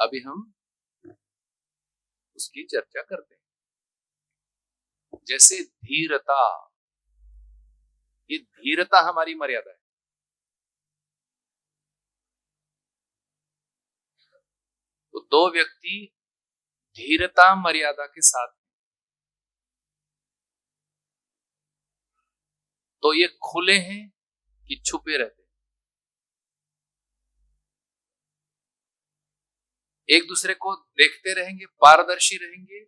अभी हम उसकी चर्चा करते हैं। जैसे धीरता, ये धीरता हमारी मर्यादा है। तो दो व्यक्ति धीरता मर्यादा के साथ, तो ये खुले हैं कि छुपे रहते हैं? एक दूसरे को देखते रहेंगे, पारदर्शी रहेंगे,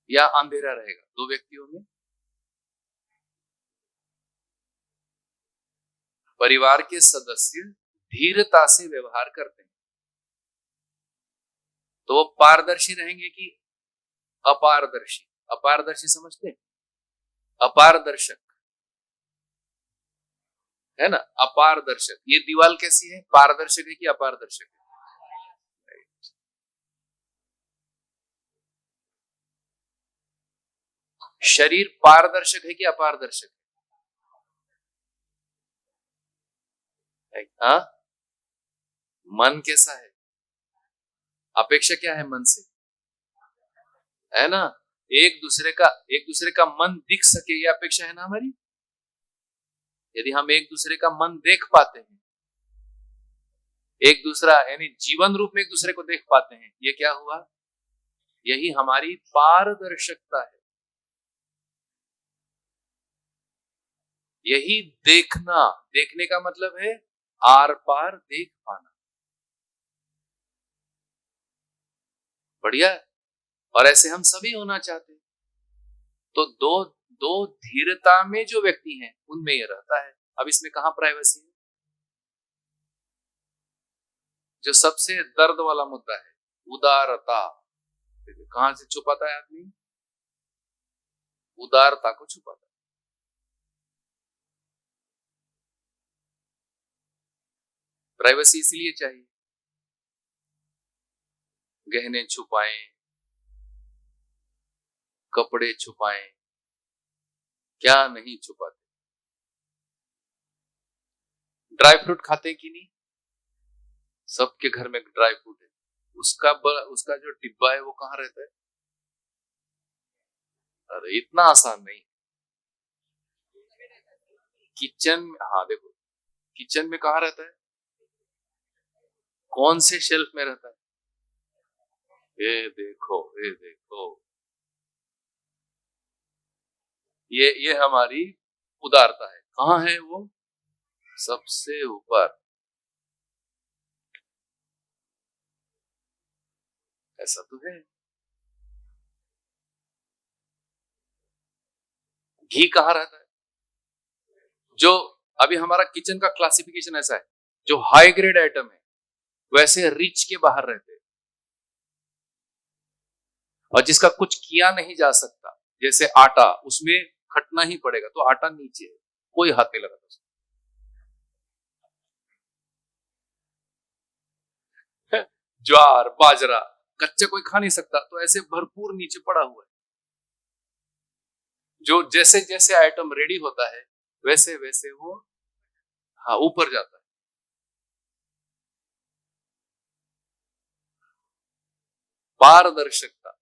या अंधेरा रहेगा दो व्यक्तियों में? परिवार के सदस्य धीरता से व्यवहार करते हैं तो वो पारदर्शी रहेंगे कि अपारदर्शी? अपारदर्शी समझते हैं? अपारदर्शक है ना, अपारदर्शक। ये दीवार कैसी है, पारदर्शक है कि अपारदर्शक है? शरीर पारदर्शक है कि अपारदर्शक है? हाँ, मन कैसा है? अपेक्षा क्या है मन से, है ना? एक दूसरे का मन दिख सके, ये अपेक्षा है ना हमारी। यदि हम एक दूसरे का मन देख पाते हैं, एक दूसरा यानी जीवन रूप में एक दूसरे को देख पाते हैं, ये क्या हुआ? यही हमारी पारदर्शकता है। यही देखना, देखने का मतलब है आर पार देख पाना। बढ़िया। और ऐसे हम सभी होना चाहते हैं। तो दो दो धीरता में जो व्यक्ति हैं उनमें ये रहता है। अब इसमें कहां प्राइवेसी है? जो सबसे दर्द वाला मुद्दा है, उदारता, कहां से छुपाता है आदमी? उदारता को छुपाता है। प्राइवेसी इसलिए चाहिए, गहने छुपाएं, कपड़े छुपाएं, क्या नहीं छुपाते? ड्राई फ्रूट खाते कि नहीं? सबके घर में ड्राई फ्रूट है। उसका जो डिब्बा है वो कहाँ रहता है? अरे इतना आसान नहीं। किचन में, हाँ देखो, किचन में कहाँ रहता है? कौन से शेल्फ में रहता है? ये देखो, ये देखो, ये हमारी उदारता है। कहाँ है वो? सबसे ऊपर। ऐसा तो है। घी कहाँ रहता है? जो अभी हमारा किचन का क्लासिफिकेशन ऐसा है, जो हाई ग्रेड आइटम है वैसे रिच के बाहर रहते हैं, और जिसका कुछ किया नहीं जा सकता जैसे आटा, उसमें खटना ही पड़ेगा, तो आटा नीचे है, कोई हाथ नहीं लगाता उसमें। ज्वार बाजरा कच्चा कोई खा नहीं सकता, तो ऐसे भरपूर नीचे पड़ा हुआ है। जो जैसे जैसे आइटम रेडी होता है वैसे वैसे वो, हाँ, ऊपर जाता है। पारदर्शकता।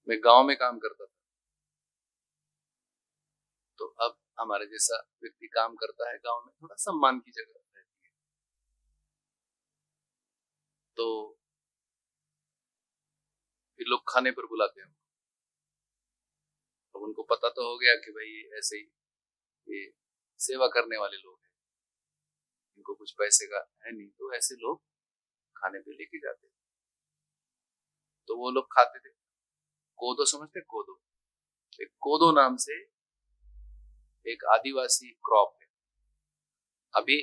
मैं गांव में काम करता था, तो अब हमारे जैसा व्यक्ति काम करता है गांव में, थोड़ा सम्मान की जगह रहती है। तो फिर लोग खाने पर बुलाते हैं। अब उनको पता तो हो गया कि भाई ऐसे ही ये सेवा करने वाले लोग हैं, इनको कुछ पैसे का है नहीं, तो ऐसे लोग खाने पे लेके जाते हैं। तो वो लोग खाते थे। कोदो समझते? कोदो, एक कोदो नाम से एक आदिवासी क्रॉप है। अभी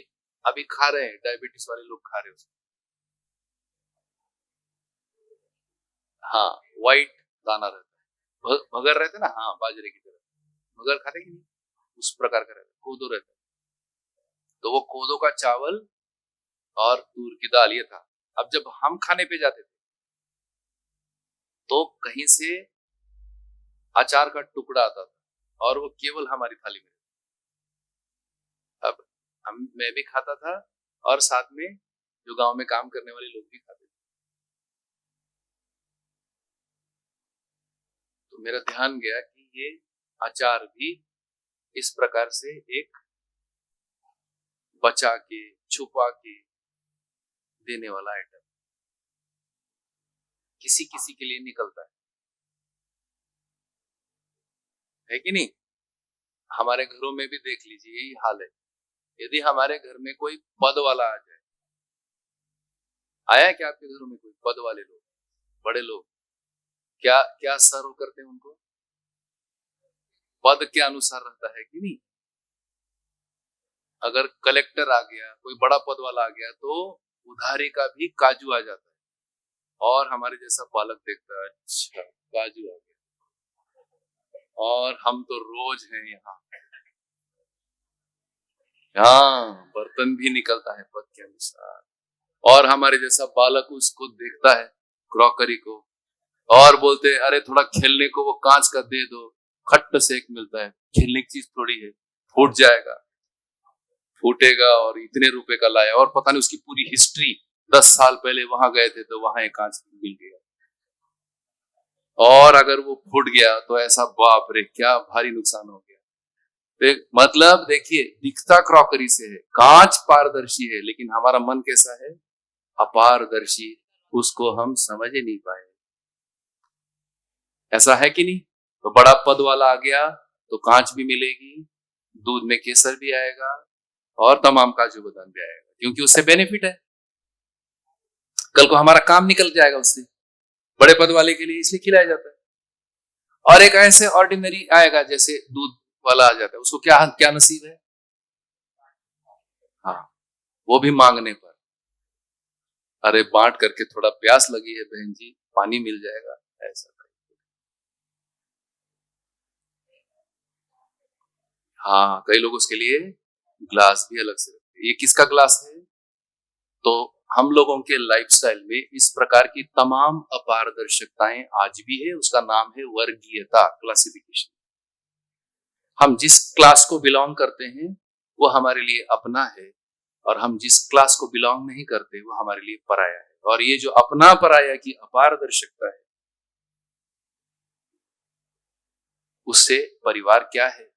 अभी खा रहे हैं, डायबिटीज वाले लोग खा रहे हैं उसको। हाँ, व्हाइट दाना रहता है, भगर रहते ना, हाँ, बाजरे की तरह। भगर खाते कि नहीं? उस प्रकार का रहता है, कोदो रहता है। तो वो कोदो का चावल और तूर की दाल ये था। अब जब हम खाने पे जाते थे तो कहीं से अचार का टुकड़ा आता था और वो केवल हमारी थाली में। अब मैं भी खाता था और साथ में जो गांव में काम करने वाले लोग भी खाते थे। तो मेरा ध्यान गया कि ये अचार भी इस प्रकार से एक बचा के छुपा के देने वाला आइटम किसी किसी के लिए निकलता है कि नहीं? हमारे घरों में भी देख लीजिए यही हाल है। यदि हमारे घर में कोई पद वाला आ जाए, आया है क्या आपके घरों में कोई पद वाले लोग, बड़े लोग, क्या क्या सर्व करते हैं उनको? पद के अनुसार रहता है कि नहीं? अगर कलेक्टर आ गया, कोई बड़ा पद वाला आ गया, तो उधारी का भी काजू आ जाता है। और हमारे जैसा बालक देखता है, अच्छा काजू आ गया, और हम तो रोज हैं यहाँ। हाँ, बर्तन भी निकलता है पद के अनुसार। और हमारे जैसा बालक उसको देखता है क्रॉकरी को और बोलते हैं, अरे थोड़ा खेलने को वो कांच का दे दो, खट्ट से एक मिलता है, खेलने की चीज थोड़ी है, फूट जाएगा, फूटेगा और इतने रुपए का लाया, और पता नहीं उसकी पूरी हिस्ट्री 10 साल पहले वहां गए थे तो वहां एक कांच मिल गया, और अगर वो फूट गया तो ऐसा बाप रे क्या भारी नुकसान हो गया। मतलब देखिए, दिखता क्रॉकरी से है, कांच पारदर्शी है, लेकिन हमारा मन कैसा है? अपारदर्शी, उसको हम समझ ही नहीं पाए। ऐसा है कि नहीं? तो बड़ा पद वाला आ गया तो कांच भी मिलेगी, दूध में केसर भी आएगा और तमाम काजू बादाम भी आएगा, क्योंकि उससे बेनिफिट है। कल को हमारा काम निकल जाएगा उससे, बड़े पद वाले के लिए इसलिए खिलाया जाता है। और एक ऐसे ऑर्डिनरी आएगा जैसे दूध वाला आ जाता है, उसको क्या क्या नसीब है? हाँ, वो भी मांगने पर, अरे बांट करके थोड़ा प्यास लगी है बहन जी, पानी मिल जाएगा, ऐसा। हाँ, कई लोग उसके लिए ग्लास भी अलग से रखते हैं। ये किसका ग्लास है? तो हम लोगों के लाइफस्टाइल में इस प्रकार की तमाम अपारदर्शकताएं आज भी है। उसका नाम है वर्गीयता, क्लासिफिकेशन। हम जिस क्लास को बिलोंग करते हैं वो हमारे लिए अपना है, और हम जिस क्लास को बिलोंग नहीं करते वो हमारे लिए पराया है। और ये जो अपना पराया की अपारदर्शकता है, उससे परिवार क्या है?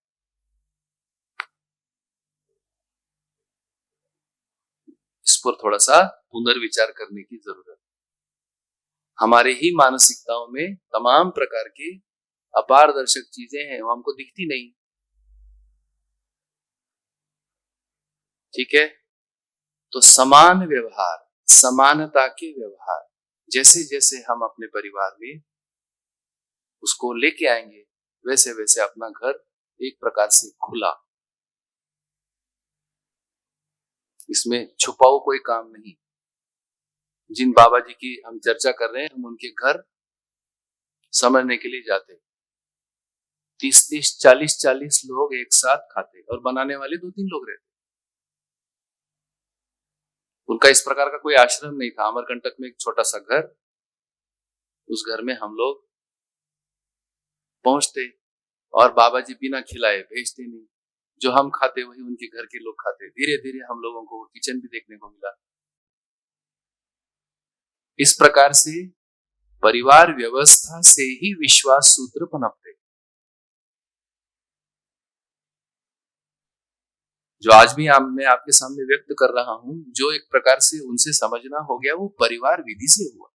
इस पर थोड़ा सा पुनर्विचार करने की जरूरत है। हमारे ही मानसिकताओं में तमाम प्रकार की अपारदर्शक चीजें हैं, वो हमको दिखती नहीं। ठीक है, तो समान व्यवहार, समानता के व्यवहार, जैसे जैसे हम अपने परिवार में उसको लेके आएंगे, वैसे वैसे अपना घर एक प्रकार से खुला, इसमें छुपाओ कोई काम नहीं। जिन बाबा जी की हम चर्चा कर रहे हैं, हम उनके घर समझने के लिए जाते, 30-30, 40-40 लोग एक साथ खाते, और बनाने वाले 2-3 लोग रहते। उनका इस प्रकार का कोई आश्रम नहीं था। अमरकंटक में एक छोटा सा घर, उस घर में हम लोग पहुंचते, और बाबा जी बिना खिलाए भेजते नहीं। जो हम खाते वही उनके घर के लोग खाते। धीरे धीरे हम लोगों को किचन भी देखने को मिला। इस प्रकार से परिवार व्यवस्था से ही विश्वास सूत्र पनपते, जो आज भी मैं आपके सामने व्यक्त कर रहा हूं, जो एक प्रकार से उनसे समझना हो गया, वो परिवार विधि से हुआ।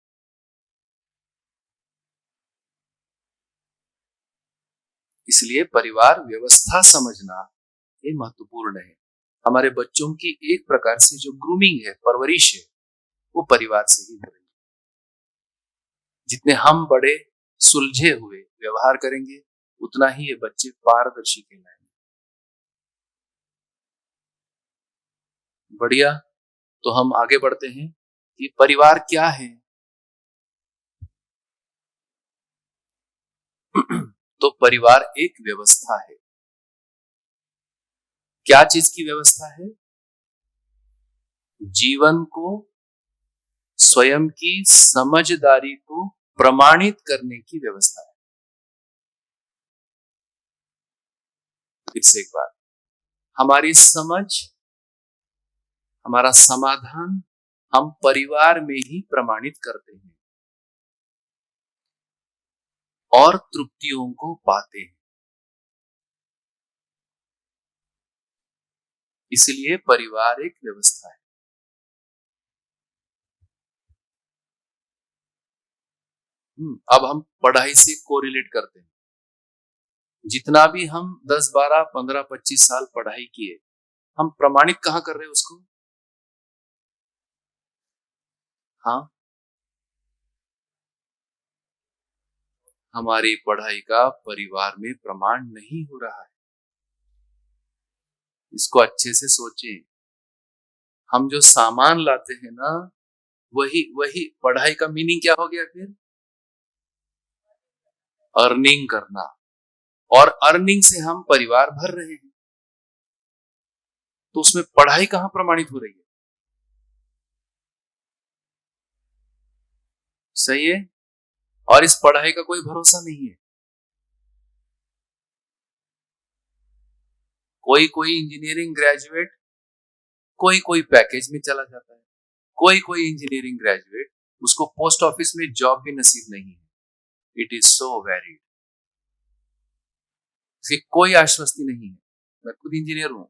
इसलिए परिवार व्यवस्था समझना ये महत्वपूर्ण है। हमारे बच्चों की एक प्रकार से जो ग्रूमिंग है, परवरिश है, वो परिवार से ही हो रही है। जितने हम बड़े सुलझे हुए व्यवहार करेंगे, उतना ही ये बच्चे पारदर्शी कहलाएंगे। बढ़िया, तो हम आगे बढ़ते हैं कि परिवार क्या है। तो परिवार एक व्यवस्था है। क्या चीज की व्यवस्था है? जीवन को, स्वयं की समझदारी को प्रमाणित करने की व्यवस्था है। फिर से एक बार, हमारी समझ, हमारा समाधान हम परिवार में ही प्रमाणित करते हैं और तृप्तियों को पाते हैं। इसलिए परिवार एक व्यवस्था है। अब हम पढ़ाई से कोरिलेट करते हैं। जितना भी हम 10, 12, 15, 25 साल पढ़ाई किए, हम प्रमाणित कहां कर रहे हैं उसको? हाँ, हमारी पढ़ाई का परिवार में प्रमाण नहीं हो रहा है। इसको अच्छे से सोचें। हम जो सामान लाते हैं ना, वही वही पढ़ाई का मीनिंग क्या हो गया फिर? अर्निंग करना। और अर्निंग से हम परिवार भर रहे हैं, तो उसमें पढ़ाई कहां प्रमाणित हो रही है? सही है। और इस पढ़ाई का कोई भरोसा नहीं है। कोई कोई इंजीनियरिंग ग्रेजुएट कोई कोई पैकेज में चला जाता है, कोई कोई इंजीनियरिंग ग्रेजुएट उसको पोस्ट ऑफिस में जॉब भी नसीब नहीं है। It is so varied. इसकी कोई आश्वस्ति नहीं है। मैं खुद इंजीनियर हूं,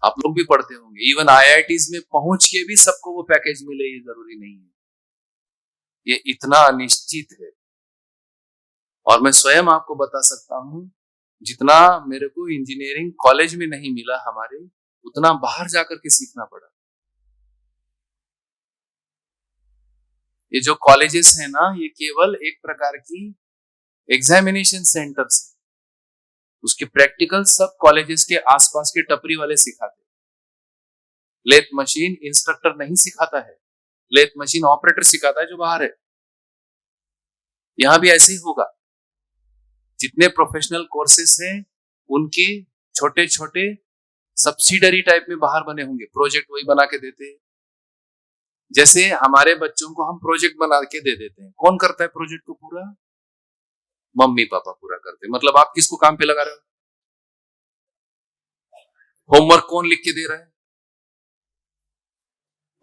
आप लोग भी पढ़ते होंगे। इवन आईआईटीज में पहुंच के भी सबको वो पैकेज मिले ये जरूरी नहीं है। ये इतना अनिश्चित है। और मैं स्वयं आपको बता सकता हूं, जितना मेरे को इंजीनियरिंग कॉलेज में नहीं मिला हमारे, उतना बाहर जाकर के सीखना पड़ा। ये जो कॉलेजेस है ना, ये केवल एक प्रकार की एग्जामिनेशन सेंटर्स है। उसके प्रैक्टिकल सब कॉलेजेस के आसपास के टपरी वाले सिखाते। लेथ मशीन इंस्ट्रक्टर नहीं सिखाता है, लेथ मशीन ऑपरेटर सिखाता है जो बाहर है। यहां भी ऐसे ही होगा। जितने प्रोफेशनल कोर्सेस हैं, उनकी छोटे छोटे सब्सिडरी टाइप में बाहर बने होंगे। प्रोजेक्ट वही बना के देते हैं। जैसे हमारे बच्चों को हम प्रोजेक्ट बना के दे देते हैं, कौन करता है प्रोजेक्ट को पूरा? मम्मी पापा पूरा करते हैं। मतलब आप किसको काम पे लगा रहे हो? होमवर्क कौन लिख के दे रहा है?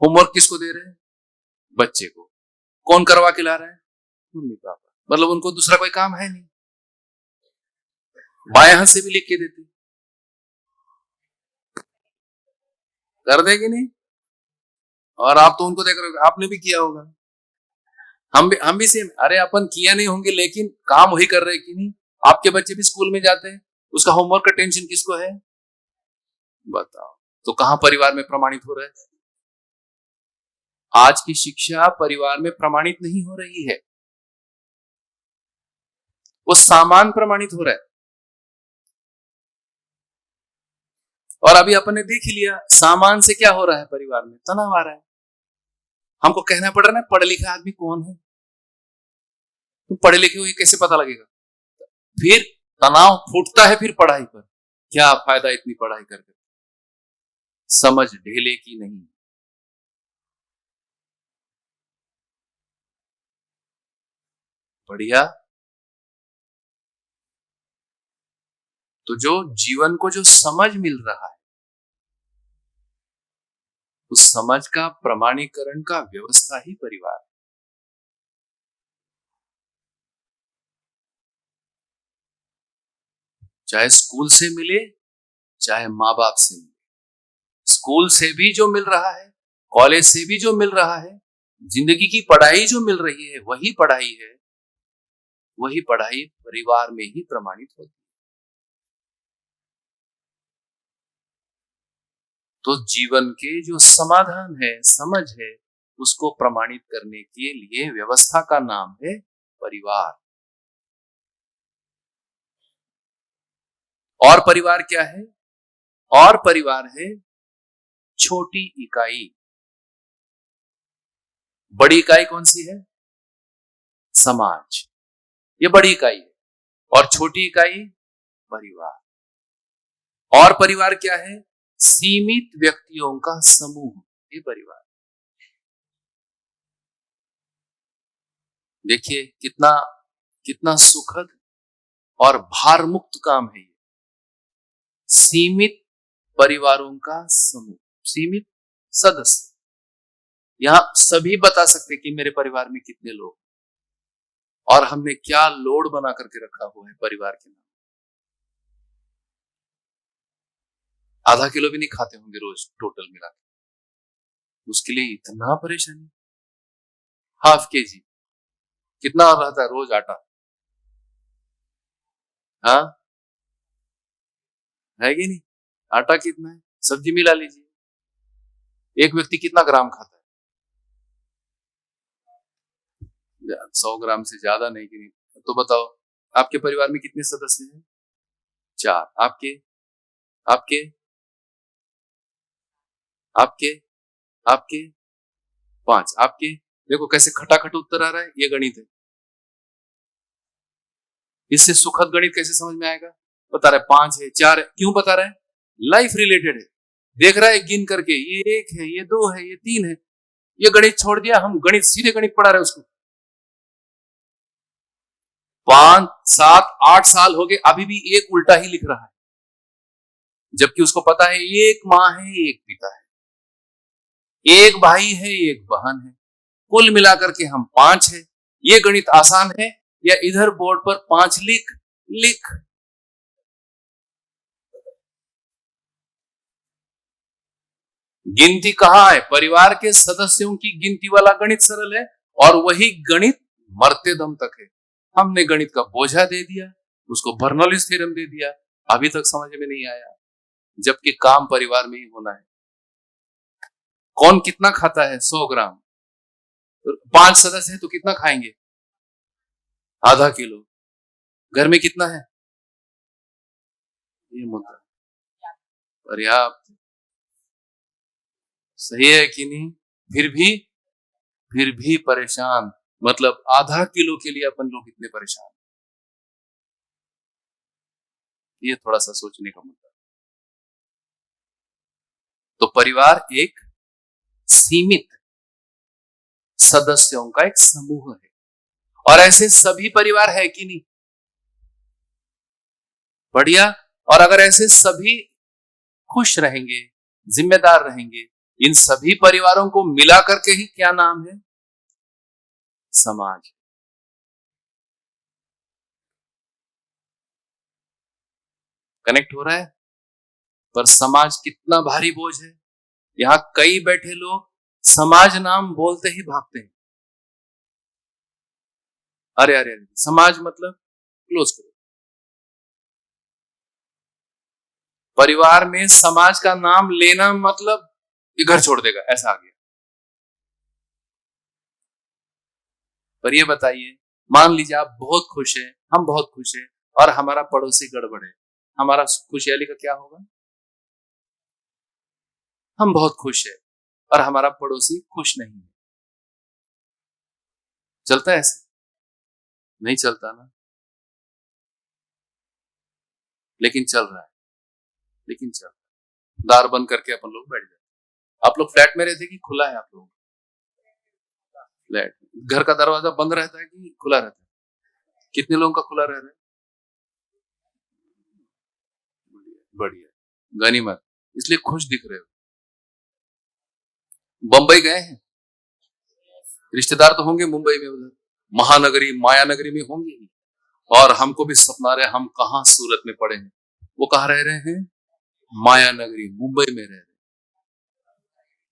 होमवर्क किसको दे रहे हैं? बच्चे को। कौन करवा के ला रहा है? Mummy papa. मतलब उनको दूसरा कोई काम है नहीं। बाएं हाथ से भी लिख के देते, कर दे कि नहीं? और आप तो उनको देख रहे हो, आपने भी किया होगा। हम भी सेम। अरे अपन किया नहीं होंगे, लेकिन काम वही कर रहे कि नहीं? आपके बच्चे भी स्कूल में जाते हैं, उसका होमवर्क का टेंशन किसको है? बताओ। तो कहां परिवार में प्रमाणित हो रहा है? आज की शिक्षा परिवार में प्रमाणित नहीं हो रही है, वो सामान प्रमाणित हो रहा है। और अभी अपन ने देख ही लिया, सामान से क्या हो रहा है? परिवार में तनाव आ रहा है। हमको कहना पड़ रहा है ना, पढ़े लिखा आदमी कौन है? तुम पढ़े लिखे हो ये कैसे पता लगेगा? फिर तनाव फूटता है फिर पढ़ाई पर। क्या फायदा इतनी पढ़ाई करके? समझ ढेले की नहीं। बढ़िया। तो जो जीवन को जो समझ मिल रहा है, उस समझ का प्रमाणीकरण का व्यवस्था ही परिवार है। चाहे स्कूल से मिले, चाहे माँ बाप से मिले। स्कूल से भी जो मिल रहा है, कॉलेज से भी जो मिल रहा है, जिंदगी की पढ़ाई जो मिल रही है, वही पढ़ाई है। वही पढ़ाई परिवार में ही प्रमाणित होती है। तो जीवन के जो समाधान है, समझ है, उसको प्रमाणित करने के लिए व्यवस्था का नाम है परिवार। और परिवार क्या है? और परिवार है छोटी इकाई। बड़ी इकाई कौन सी है? समाज। ये बड़ी इकाई है। और छोटी इकाई परिवार। और परिवार क्या है? सीमित व्यक्तियों का समूह, ये परिवार। देखिए कितना कितना सुखद और भार मुक्त काम है ये। सीमित परिवारों का समूह, सीमित सदस्य। यहां सभी बता सकते कि मेरे परिवार में कितने लोग और हमने क्या लोड बना करके रखा हुआ है परिवार के नाम। आधा किलो भी नहीं खाते होंगे रोज टोटल मिला के, उसके लिए इतना परेशानी। हाफ केजी कितना रहता है रोज आटा? हाँ, है कि नहीं? आटा कितना है? सब्जी मिला लीजिए, एक व्यक्ति कितना ग्राम खाता है? 100 ग्राम से ज्यादा नहीं कि नहीं? तो बताओ आपके परिवार में कितने सदस्य हैं? 4। आपके आपके आपके आपके 5। आपके देखो कैसे खटाखट उत्तर आ रहा है। ये गणित है, इससे सुखद गणित कैसे समझ में आएगा? बता रहा है 5 है 4 है, क्यों बता रहा है? लाइफ रिलेटेड है, देख रहा है गिन करके, ये 1 है, ये 2 है, ये 3 है। ये गणित छोड़ दिया, हम गणित सीधे गणित पढ़ा रहे उसको। 5 7 8 साल हो गए, अभी भी एक उल्टा ही लिख रहा है, जबकि उसको पता है एक माँ है, एक पिता है, एक भाई है, एक बहन है, कुल मिलाकर के हम 5 है। ये गणित आसान है या इधर बोर्ड पर 5 लिख। गिनती कहां है? परिवार के सदस्यों की गिनती वाला गणित सरल है, और वही गणित मरते दम तक है। हमने गणित का बोझा दे दिया, उसको बर्नौलीज थ्योरम दे दिया, अभी तक समझ में नहीं आया, जबकि काम परिवार में ही होना है। कौन कितना खाता है? 100 ग्राम। 5 सदस्य है तो कितना खाएंगे? आधा किलो। घर में कितना है? ये मुद्दा पर्याप्त सही है कि नहीं? फिर भी परेशान, मतलब आधा किलो के लिए अपन लोग इतने परेशान। ये थोड़ा सा सोचने का मुद्दा। तो परिवार एक सीमित सदस्यों का एक समूह है, और ऐसे सभी परिवार है कि नहीं? बढ़िया। और अगर ऐसे सभी खुश रहेंगे, जिम्मेदार रहेंगे, इन सभी परिवारों को मिला करके ही क्या नाम है? समाज। कनेक्ट हो रहा है? पर समाज कितना भारी बोझ है। यहां कई बैठे लोग समाज नाम बोलते ही भागते हैं। अरे अरे अरे, समाज मतलब क्लोज करो। परिवार में समाज का नाम लेना मतलब ये घर छोड़ देगा, ऐसा आ गया। पर ये बताइए, मान लीजिए आप बहुत खुश हैं, हम बहुत खुश हैं, और हमारा पड़ोसी गड़बड़ है, हमारा खुशहाली का क्या होगा? हम बहुत खुश हैं और हमारा पड़ोसी खुश नहीं है, चलता है ऐसे? नहीं चलता ना। लेकिन चल रहा है, लेकिन चल रहा है। दार बंद करके अपन लोग बैठ जाते। आप लोग फ्लैट में रहते कि खुला है? आप लोग फ्लैट, घर का दरवाजा बंद रहता है कि खुला रहता है? कितने लोगों का खुला रह रहा है? बढ़िया, गनीमत, इसलिए खुश दिख रहे हो। बंबई गए हैं? रिश्तेदार तो होंगे मुंबई में, उधर महानगरी माया नगरी में होंगे ही, और हमको भी सपना रहे हम कहां सूरत में पड़े हैं। वो कहां रह रहे हैं? माया नगरी मुंबई में रह रहे हैं।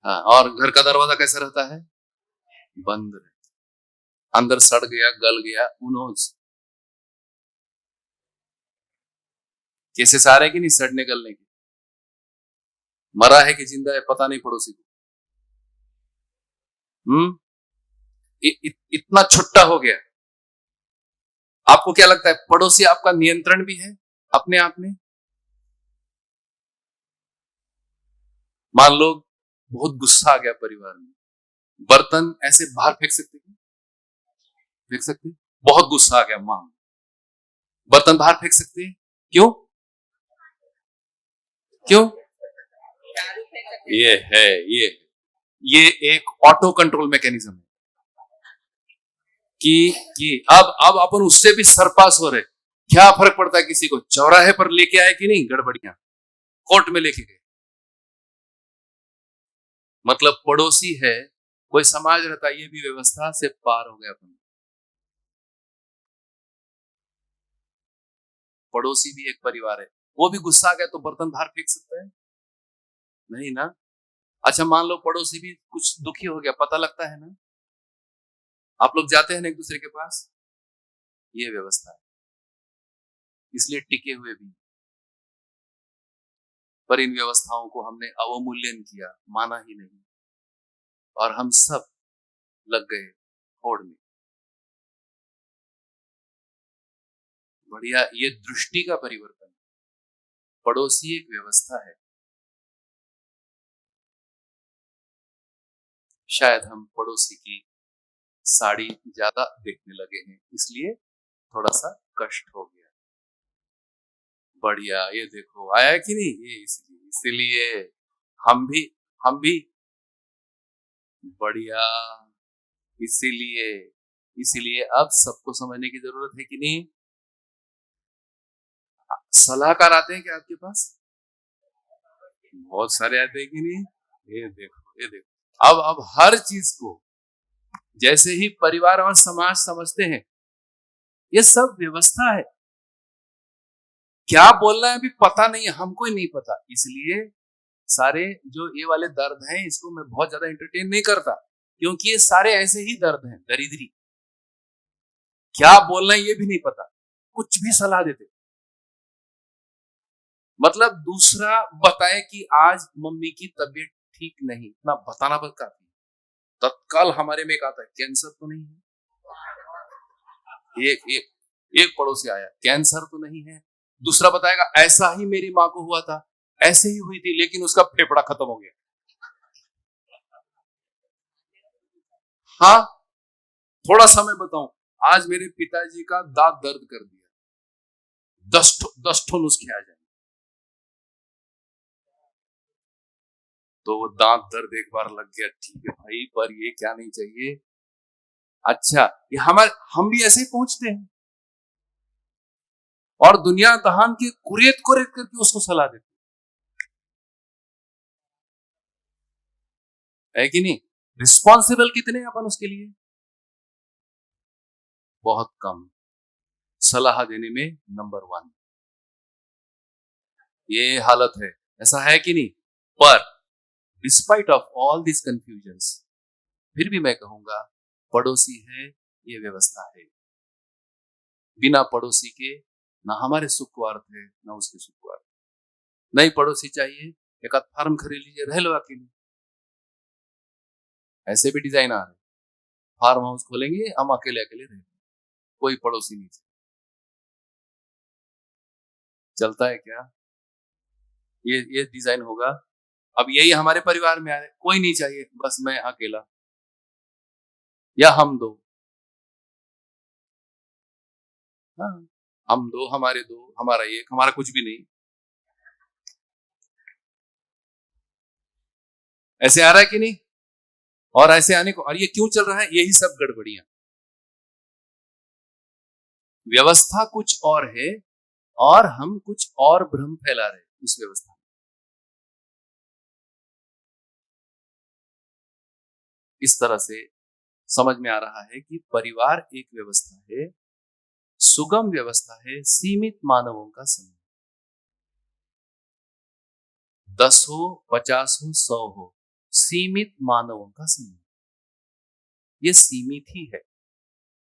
हाँ, और घर का दरवाजा कैसा रहता है? बंद रहता है, अंदर सड़ गया गल गया, उन्होंने केसेस आ रहे कि नहीं सड़ने गलने के? मरा है कि जिंदा है पता नहीं पड़ोसी को। इतना छुट्टा हो गया। आपको क्या लगता है पड़ोसी आपका नियंत्रण भी है अपने आप में? मान लो बहुत गुस्सा आ गया परिवार में, बर्तन ऐसे बाहर फेंक सकते हैं? फेंक सकते? बहुत गुस्सा आ गया मां, बर्तन बाहर फेंक सकते हैं? क्यों? क्यों? ये है, ये एक ऑटो कंट्रोल मैकेनिज्म है कि अब अपन उससे भी सरपास हो रहे। क्या फर्क पड़ता है किसी को, चौराहे पर लेके आए कि नहीं गड़बड़ियां, कोर्ट में लेके गए। मतलब पड़ोसी है, कोई समाज रहता है, ये भी व्यवस्था से पार हो गया अपन। पड़ोसी भी एक परिवार है। वो भी गुस्सा आ गया तो बर्तन बाहर फेंक सकता है? नहीं ना। अच्छा मान लो पड़ोसी भी कुछ दुखी हो गया, पता लगता है ना, आप लोग जाते हैं ना एक दूसरे के पास। ये व्यवस्था है, इसलिए टिके हुए भी। पर इन व्यवस्थाओं को हमने अवमूल्यन किया, माना ही नहीं, और हम सब लग गए होड़ में। बढ़िया, ये दृष्टि का परिवर्तन। पड़ोसी एक व्यवस्था है। शायद हम पड़ोसी की साड़ी ज्यादा देखने लगे हैं, इसलिए थोड़ा सा कष्ट हो गया। बढ़िया, ये देखो आया कि नहीं, ये इसलिए इसलिए हम भी बढ़िया। इसीलिए इसीलिए अब सबको समझने की जरूरत है कि नहीं। सलाहकार आते हैं क्या आपके पास? बहुत सारे आते हैं कि नहीं। ये देखो, ये देखो, अब हर चीज को जैसे ही परिवार और समाज समझते हैं, ये सब व्यवस्था है। क्या बोलना है अभी पता नहीं है, हमको ही नहीं पता, इसलिए सारे जो ये वाले दर्द हैं इसको मैं बहुत ज्यादा एंटरटेन नहीं करता, क्योंकि ये सारे ऐसे ही दर्द हैं दरिद्री। क्या बोलना है ये भी नहीं पता, कुछ भी सलाह देते। मतलब दूसरा बताए कि आज मम्मी की तबीयत ठीक नहीं, इतना बताना बस काफी। तत्काल हमारे में एक आता है, कैंसर तो नहीं है। एक एक एक पड़ोसी आया, कैंसर तो नहीं है। दूसरा बताएगा ऐसा ही मेरी माँ को हुआ था, ऐसे ही हुई थी लेकिन उसका फेफड़ा खत्म हो गया। हाँ, थोड़ा सा मैं बताऊं, आज मेरे पिताजी का दांत दर्द कर दिया, 10 ठो नुस्खे आ जाए तो वो दांत दर्द एक बार लग गया, ठीक है भाई, पर ये क्या नहीं चाहिए। अच्छा, ये हमारे हम भी ऐसे ही पहुंचते हैं और दुनिया तहान की कुरेद कुरेद करके उसको सलाह देते है कि नहीं। रिस्पॉन्सिबल कितने हैं अपन उसके लिए? बहुत कम। सलाह देने में नंबर 1, ये हालत है। ऐसा है कि नहीं। पर despite of all this confusions, फिर भी मैं कहूंगा पड़ोसी है, ये व्यवस्था है। बिना पड़ोसी के ना हमारे सुखवार्थ है ना उसके सुखवार्थ। नहीं पड़ोसी चाहिए, एक आध फार्म खरीद लीजिए, रह लो अकेले। ऐसे भी डिजाइन आ रहे, फार्म हाउस खोलेंगे, हम अकेले अकेले रहेंगे, कोई पड़ोसी नहीं चाहिए। चलता है क्या? ये डिजाइन होगा। अब यही हमारे परिवार में आ रहे, कोई नहीं चाहिए, बस मैं अकेला या हम दो। हाँ, हम दो, हमारे दो, हमारा एक, हमारा कुछ भी नहीं। ऐसे आ रहा है कि नहीं। और ऐसे आने को, और ये क्यों चल रहा है, यही सब गड़बड़ियां। व्यवस्था कुछ और है और हम कुछ और भ्रम फैला रहे हैं उस व्यवस्था में। इस तरह से समझ में आ रहा है कि परिवार एक व्यवस्था है, सुगम व्यवस्था है, सीमित मानवों का समूह। 10 हो, 50 हो, 100 हो, सीमित मानवों का समूह। ये सीमित ही है।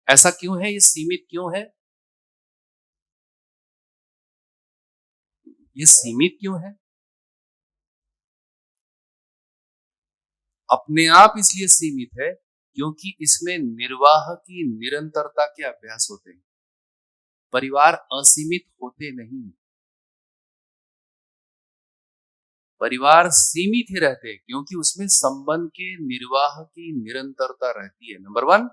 ऐसा क्यों है, ये सीमित क्यों है? ये सीमित क्यों है? अपने आप इसलिए सीमित है क्योंकि इसमें निर्वाह की निरंतरता के अभ्यास होते हैं। परिवार असीमित होते नहीं, परिवार सीमित ही रहते हैं क्योंकि उसमें संबंध के निर्वाह की निरंतरता रहती है, नंबर 1।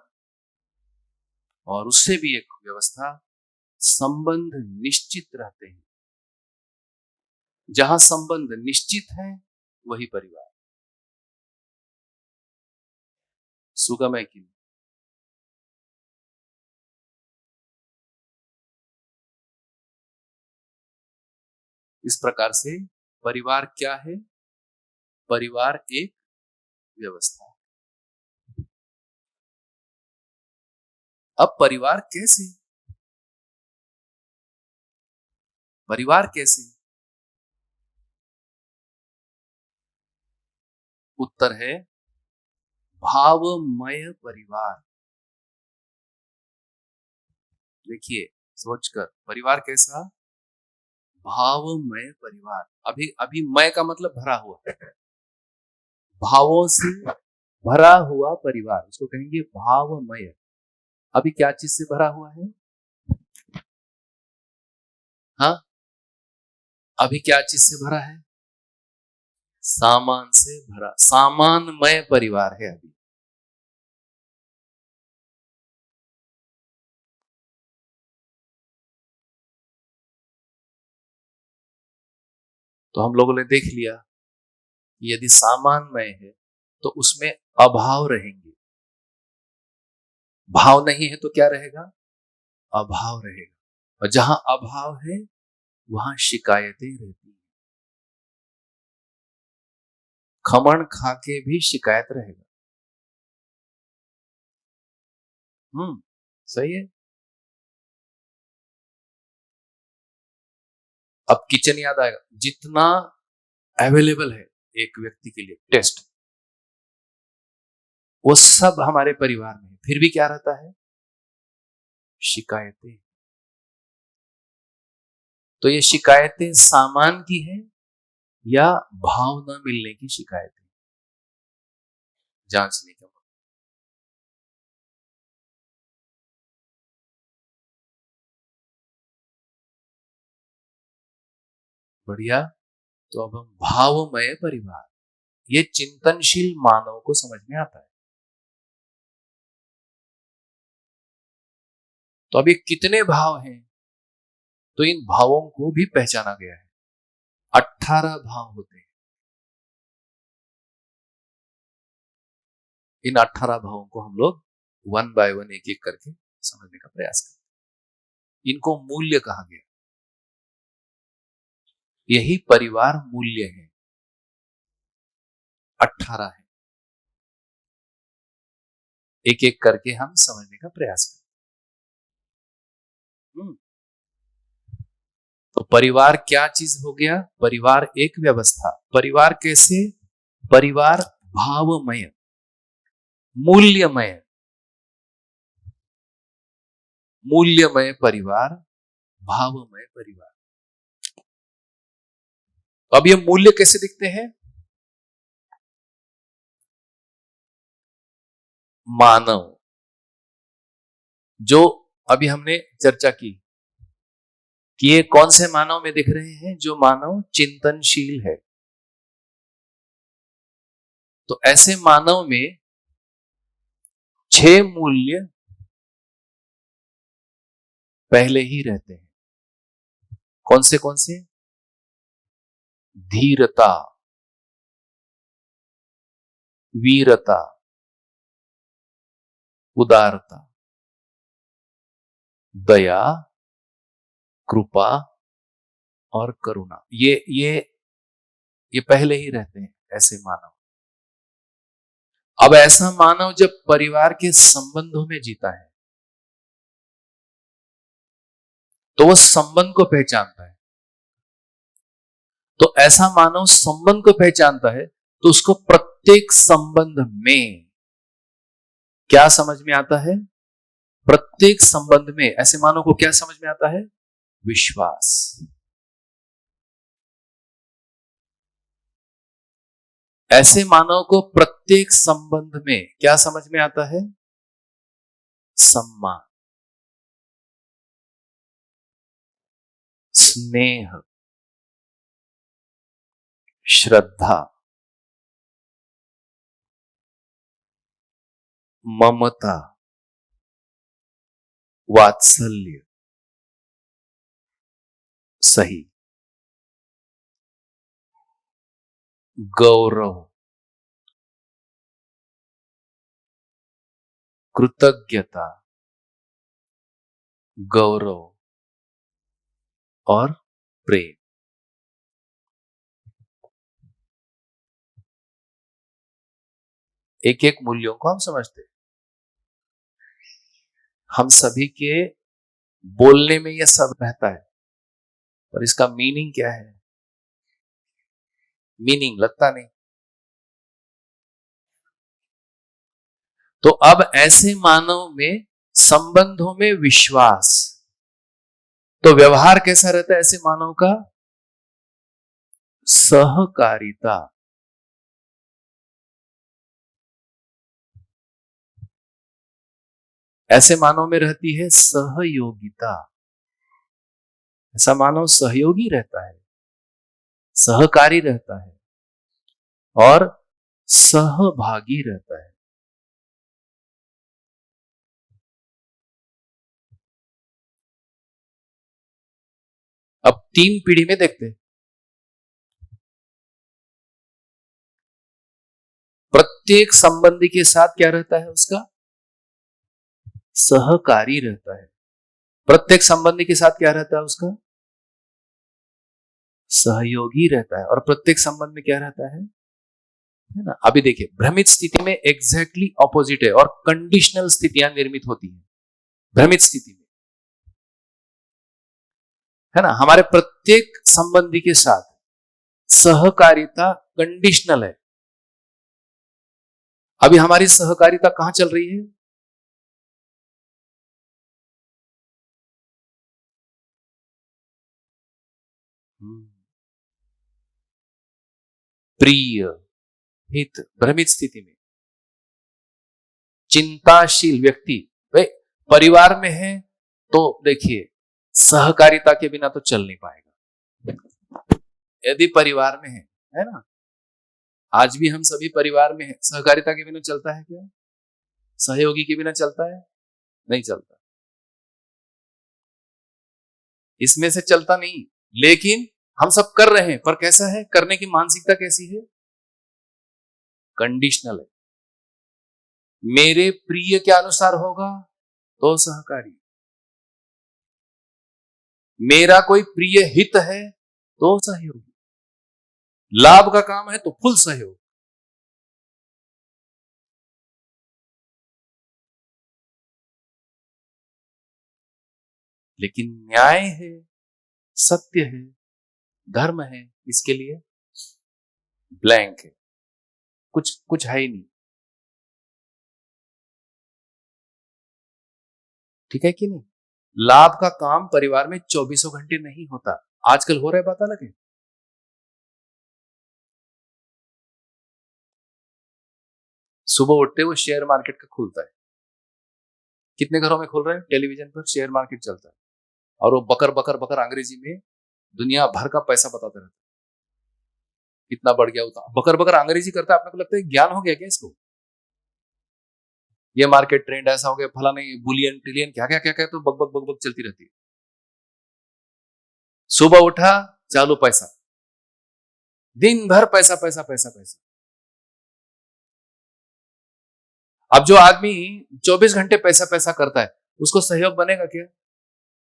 और उससे भी एक व्यवस्था, संबंध निश्चित रहते हैं। जहां संबंध निश्चित है वही परिवार। सुगम है कि नहीं? इस प्रकार से परिवार क्या है? परिवार एक व्यवस्था है। अब परिवार कैसे? परिवार कैसे? उत्तर है भावमय परिवार। देखिए सोचकर, परिवार कैसा? भावमय परिवार। अभी अभी मय का मतलब भरा हुआ है, भावों से भरा हुआ परिवार, उसको कहेंगे भावमय। अभी क्या चीज से भरा हुआ है? हाँ, अभी क्या चीज से भरा है? सामान से भरा, सामानमय परिवार है अभी। तो हम लोगों ने देख लिया कि यदि सामानमय है तो उसमें अभाव रहेंगे, भाव नहीं है तो क्या रहेगा? अभाव रहेगा। और जहां अभाव है वहां शिकायतें रहती हैं। खमण खा के भी शिकायत रहेगा। सही है। अब किचन याद आएगा, जितना अवेलेबल है एक व्यक्ति के लिए टेस्ट, वो सब हमारे परिवार में है, फिर भी क्या रहता है? शिकायतें। तो ये शिकायतें सामान की है या भाव न मिलने की शिकायतें? जांचने का। बढ़िया। तो अब हम भावमय परिवार, ये चिंतनशील मानव को समझ में आता है। तो अब ये कितने भाव हैं? तो इन भावों को भी पहचाना गया है। 18 भाव होते हैं। इन 18 भावों को हम लोग वन बाय वन, एक एक करके समझने का प्रयास करते हैं। इनको मूल्य कहा गया, यही परिवार मूल्य है। 18 है, एक एक करके हम समझने का प्रयास करते। तो परिवार क्या चीज हो गया? परिवार एक व्यवस्था। परिवार कैसे? परिवार भावमय, मूल्यमय। मूल्यमय परिवार, भावमय परिवार। अब ये मूल्य कैसे दिखते हैं? मानव, जो अभी हमने चर्चा की कि ये कौन से मानव में दिख रहे हैं? जो मानव चिंतनशील है। तो ऐसे मानव में 6 मूल्य पहले ही रहते हैं। कौन से कौन से? धीरता, वीरता, उदारता, दया, कृपा और करुणा। ये पहले ही रहते हैं ऐसे मानव। अब ऐसा मानव जब परिवार के संबंधों में जीता है तो वो संबंध को पहचानता है। तो ऐसा मानव संबंध को पहचानता है तो उसको प्रत्येक संबंध में क्या समझ में आता है? प्रत्येक संबंध में ऐसे मानव को क्या समझ में आता है? विश्वास। ऐसे मानव को प्रत्येक संबंध में क्या समझ में आता है? सम्मान, स्नेह, श्रद्धा, ममता, वात्सल्य, सही, गौरव, कृतज्ञता, गौरव और प्रेम। एक एक मूल्यों को हम समझते हैं। हम सभी के बोलने में यह सब रहता है, पर इसका मीनिंग क्या है? मीनिंग लगता नहीं। तो अब ऐसे मानव में संबंधों में विश्वास, तो व्यवहार कैसा रहता है ऐसे मानव का? सहकारिता। ऐसे मानव में रहती है सहयोगिता। ऐसा मानव सहयोगी रहता है, सहकारी रहता है और सहभागी रहता है। अब 3 पीढ़ी में देखते हैं, प्रत्येक संबंधी के साथ क्या रहता है उसका? सहकारी रहता है। प्रत्येक संबंधी के साथ क्या रहता है उसका? सहयोगी रहता है। और प्रत्येक संबंध में क्या रहता है ना? अभी देखिए, भ्रमित स्थिति में एग्जैक्टली ऑपोजिट है और कंडीशनल स्थितियां निर्मित होती हैं भ्रमित स्थिति में, है ना? हमारे प्रत्येक संबंधी के साथ सहकारिता कंडीशनल है। अभी हमारी सहकारिता कहां चल रही है? प्रिय, हित, भ्रमित स्थिति में। चिंताशील व्यक्ति, भाई परिवार में है तो देखिए, सहकारिता के बिना तो चल नहीं पाएगा। यदि परिवार में है ना? आज भी हम सभी परिवार में हैं, सहकारिता के बिना चलता है क्या? सहयोगी के बिना चलता है? नहीं चलता। इसमें से चलता नहीं, लेकिन हम सब कर रहे हैं, पर कैसा है? करने की मानसिकता कैसी है? कंडीशनल है। मेरे प्रिय के अनुसार होगा तो सहकारी, मेरा कोई प्रिय हित है तो सहयोगी, लाभ का काम है तो फुल सहयोग। लेकिन न्याय है, सत्य है, धर्म है, इसके लिए ब्लैंक है, कुछ कुछ है ही नहीं। ठीक है कि नहीं? लाभ का काम परिवार में 24 घंटे नहीं होता। आजकल हो रहा है, बात अलग है। सुबह उठते हुए शेयर मार्केट का खुलता है, कितने घरों में खुल रहा है? टेलीविजन पर शेयर मार्केट चलता है और वो बकर बकर बकर अंग्रेजी में दुनिया भर का पैसा बताते रहते हैं, कितना बढ़ गया उतना बकर बकर अंग्रेजी करता है। अपने को लगता है ज्ञान हो गया क्या इसको? ये मार्केट ट्रेंड ऐसा हो गया, फला नहीं, बुलियन ट्रिलियन क्या क्या क्या क्या, तो बक बक बक बक चलती रहती है। सुबह उठा, चालू पैसा, दिन भर पैसा पैसा पैसा पैसा। अब जो आदमी 24 घंटे पैसा पैसा करता है, उसको सहयोग बनेगा क्या?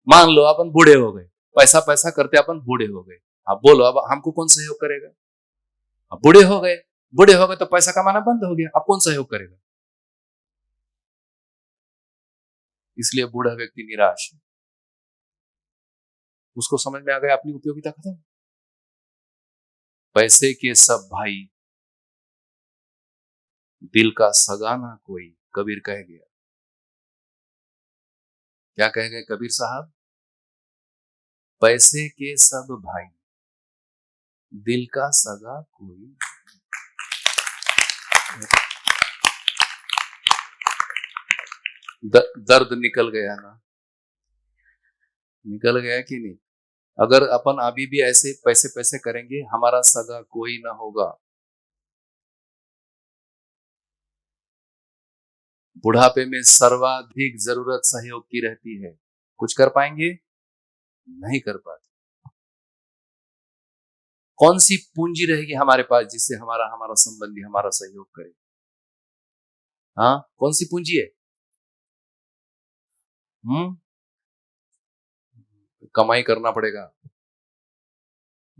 मान लो अपन बूढ़े हो गए, पैसा पैसा करते अपन बूढ़े हो गए, अब बोलो अब हमको कौन सहयोग करेगा? अब बूढ़े हो गए, बूढ़े हो गए तो पैसा कमाना बंद हो गया, अब कौन सहयोग करेगा? इसलिए बूढ़ा व्यक्ति निराश है। उसको समझ में आ गया अपनी उपयोगिता खत्म। पैसे के सब भाई, दिल का सगा ना कोई, कबीर कह गया। क्या कह गए कबीर साहब? पैसे के सब भाई, दिल का सगा कोई। दर्द निकल गया ना? निकल गया कि नहीं? अगर अपन अभी भी ऐसे पैसे पैसे करेंगे, हमारा सगा कोई ना होगा। बुढ़ापे में सर्वाधिक जरूरत सहयोग की रहती है। कुछ कर पाएंगे? नहीं कर पाते। कौन सी पूंजी रहेगी हमारे पास जिससे हमारा हमारा संबंधी हमारा सहयोग करे? हाँ, कौन सी पूंजी है? कमाई करना पड़ेगा।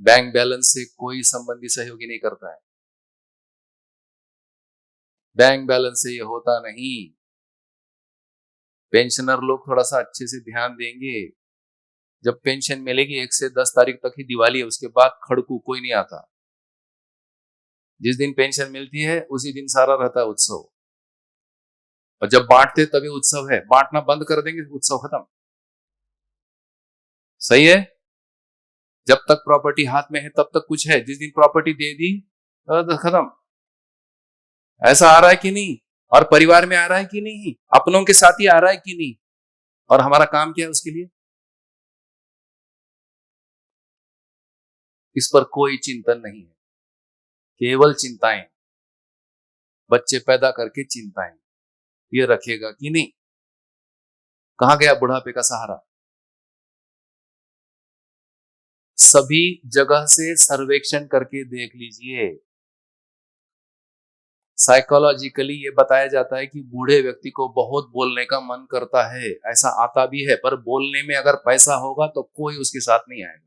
बैंक बैलेंस से कोई संबंधी सहयोगी नहीं करता है। बैंक बैलेंस से ये होता नहीं। पेंशनर लोग थोड़ा सा अच्छे से ध्यान देंगे। जब पेंशन मिलेगी 1 से 10 तारीख तक ही दिवाली है, उसके बाद खड़कू कोई नहीं आता। जिस दिन पेंशन मिलती है उसी दिन सारा रहता है उत्सव, और जब बांटते तभी उत्सव है। बांटना बंद कर देंगे उत्सव खत्म। सही है। जब तक प्रॉपर्टी हाथ में है तब तक कुछ है, जिस दिन प्रॉपर्टी दे दी तो खत्म। ऐसा आ रहा है कि नहीं? और परिवार में आ रहा है कि नहीं? अपनों के साथ ही आ रहा है कि नहीं? और हमारा काम क्या है उसके लिए? इस पर कोई चिंतन नहीं है, केवल चिंताएं। बच्चे पैदा करके चिंताएं, ये रखेगा कि नहीं? कहां गया बुढ़ापे का सहारा? सभी जगह से सर्वेक्षण करके देख लीजिए। साइकोलॉजिकली ये बताया जाता है कि बूढ़े व्यक्ति को बहुत बोलने का मन करता है, ऐसा आता भी है, पर बोलने में अगर पैसा होगा तो कोई उसके साथ नहीं आएगा।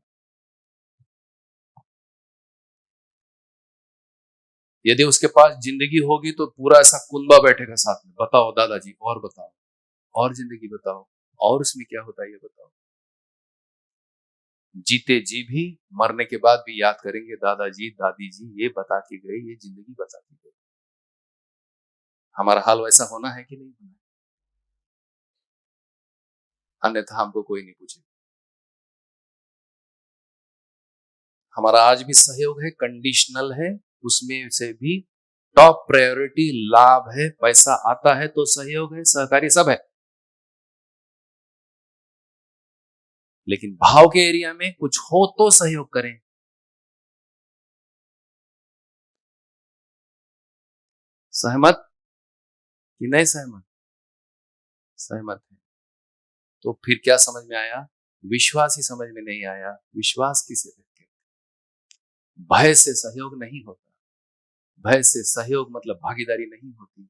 यदि उसके पास जिंदगी होगी तो पूरा ऐसा कुंबा बैठेगा साथ में, बताओ दादाजी और बताओ, और जिंदगी बताओ, और उसमें क्या होता है ये बताओ। जीते जी भी मरने के बाद भी याद करेंगे, दादाजी दादी जी ये बता के गए, ये जिंदगी बता के गए। हमारा हाल वैसा होना है कि नहीं होना है? अन्यथा हमको कोई नहीं पूछे। हमारा आज भी सहयोग है, कंडीशनल है, उसमें से भी टॉप प्रायोरिटी लाभ है। पैसा आता है तो सहयोग है, सहकारी सब है। लेकिन भाव के एरिया में कुछ हो तो सहयोग करें। सहमत कि नहीं सहमत? सहमत है। तो फिर क्या समझ में आया? विश्वास ही समझ में नहीं आया। विश्वास किसे कहते हैं? भय से सहयोग नहीं होता। भय से सहयोग मतलब भागीदारी नहीं होती,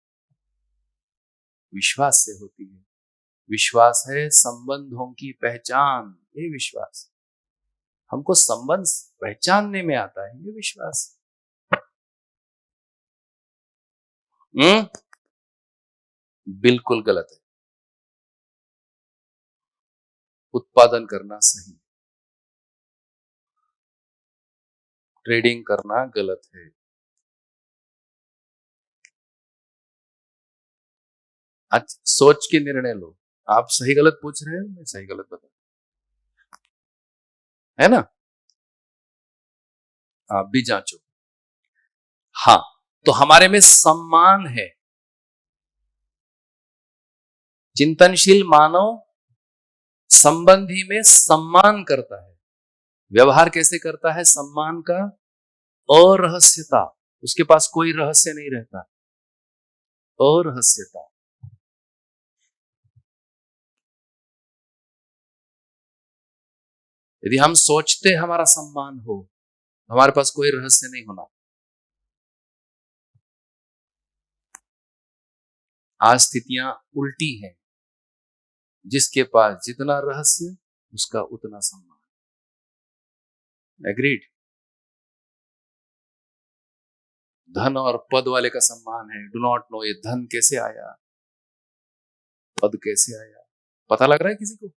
विश्वास से होती है। विश्वास है संबंधों की पहचान, ये विश्वास। हमको संबंध पहचानने में आता है, ये विश्वास। हम्म, बिल्कुल गलत है। उत्पादन करना सही, ट्रेडिंग करना गलत है। आज सोच के निर्णय लो। आप सही गलत पूछ रहे हो, मैं सही गलत बता, है ना? आप भी जांचो। हाँ, तो हमारे में सम्मान है। चिंतनशील मानव संबंधी में सम्मान करता है। व्यवहार कैसे करता है? सम्मान का, अरहस्यता। उसके पास कोई रहस्य नहीं रहता, अरहस्यता। यदि हम सोचते हमारा सम्मान हो, हमारे पास कोई रहस्य नहीं होना। आज स्थितियां उल्टी हैं, जिसके पास जितना रहस्य उसका उतना सम्मान। एग्रीड? धन और पद वाले का सम्मान है। डू नॉट नो ये धन कैसे आया, पद कैसे आया, पता लग रहा है किसी को?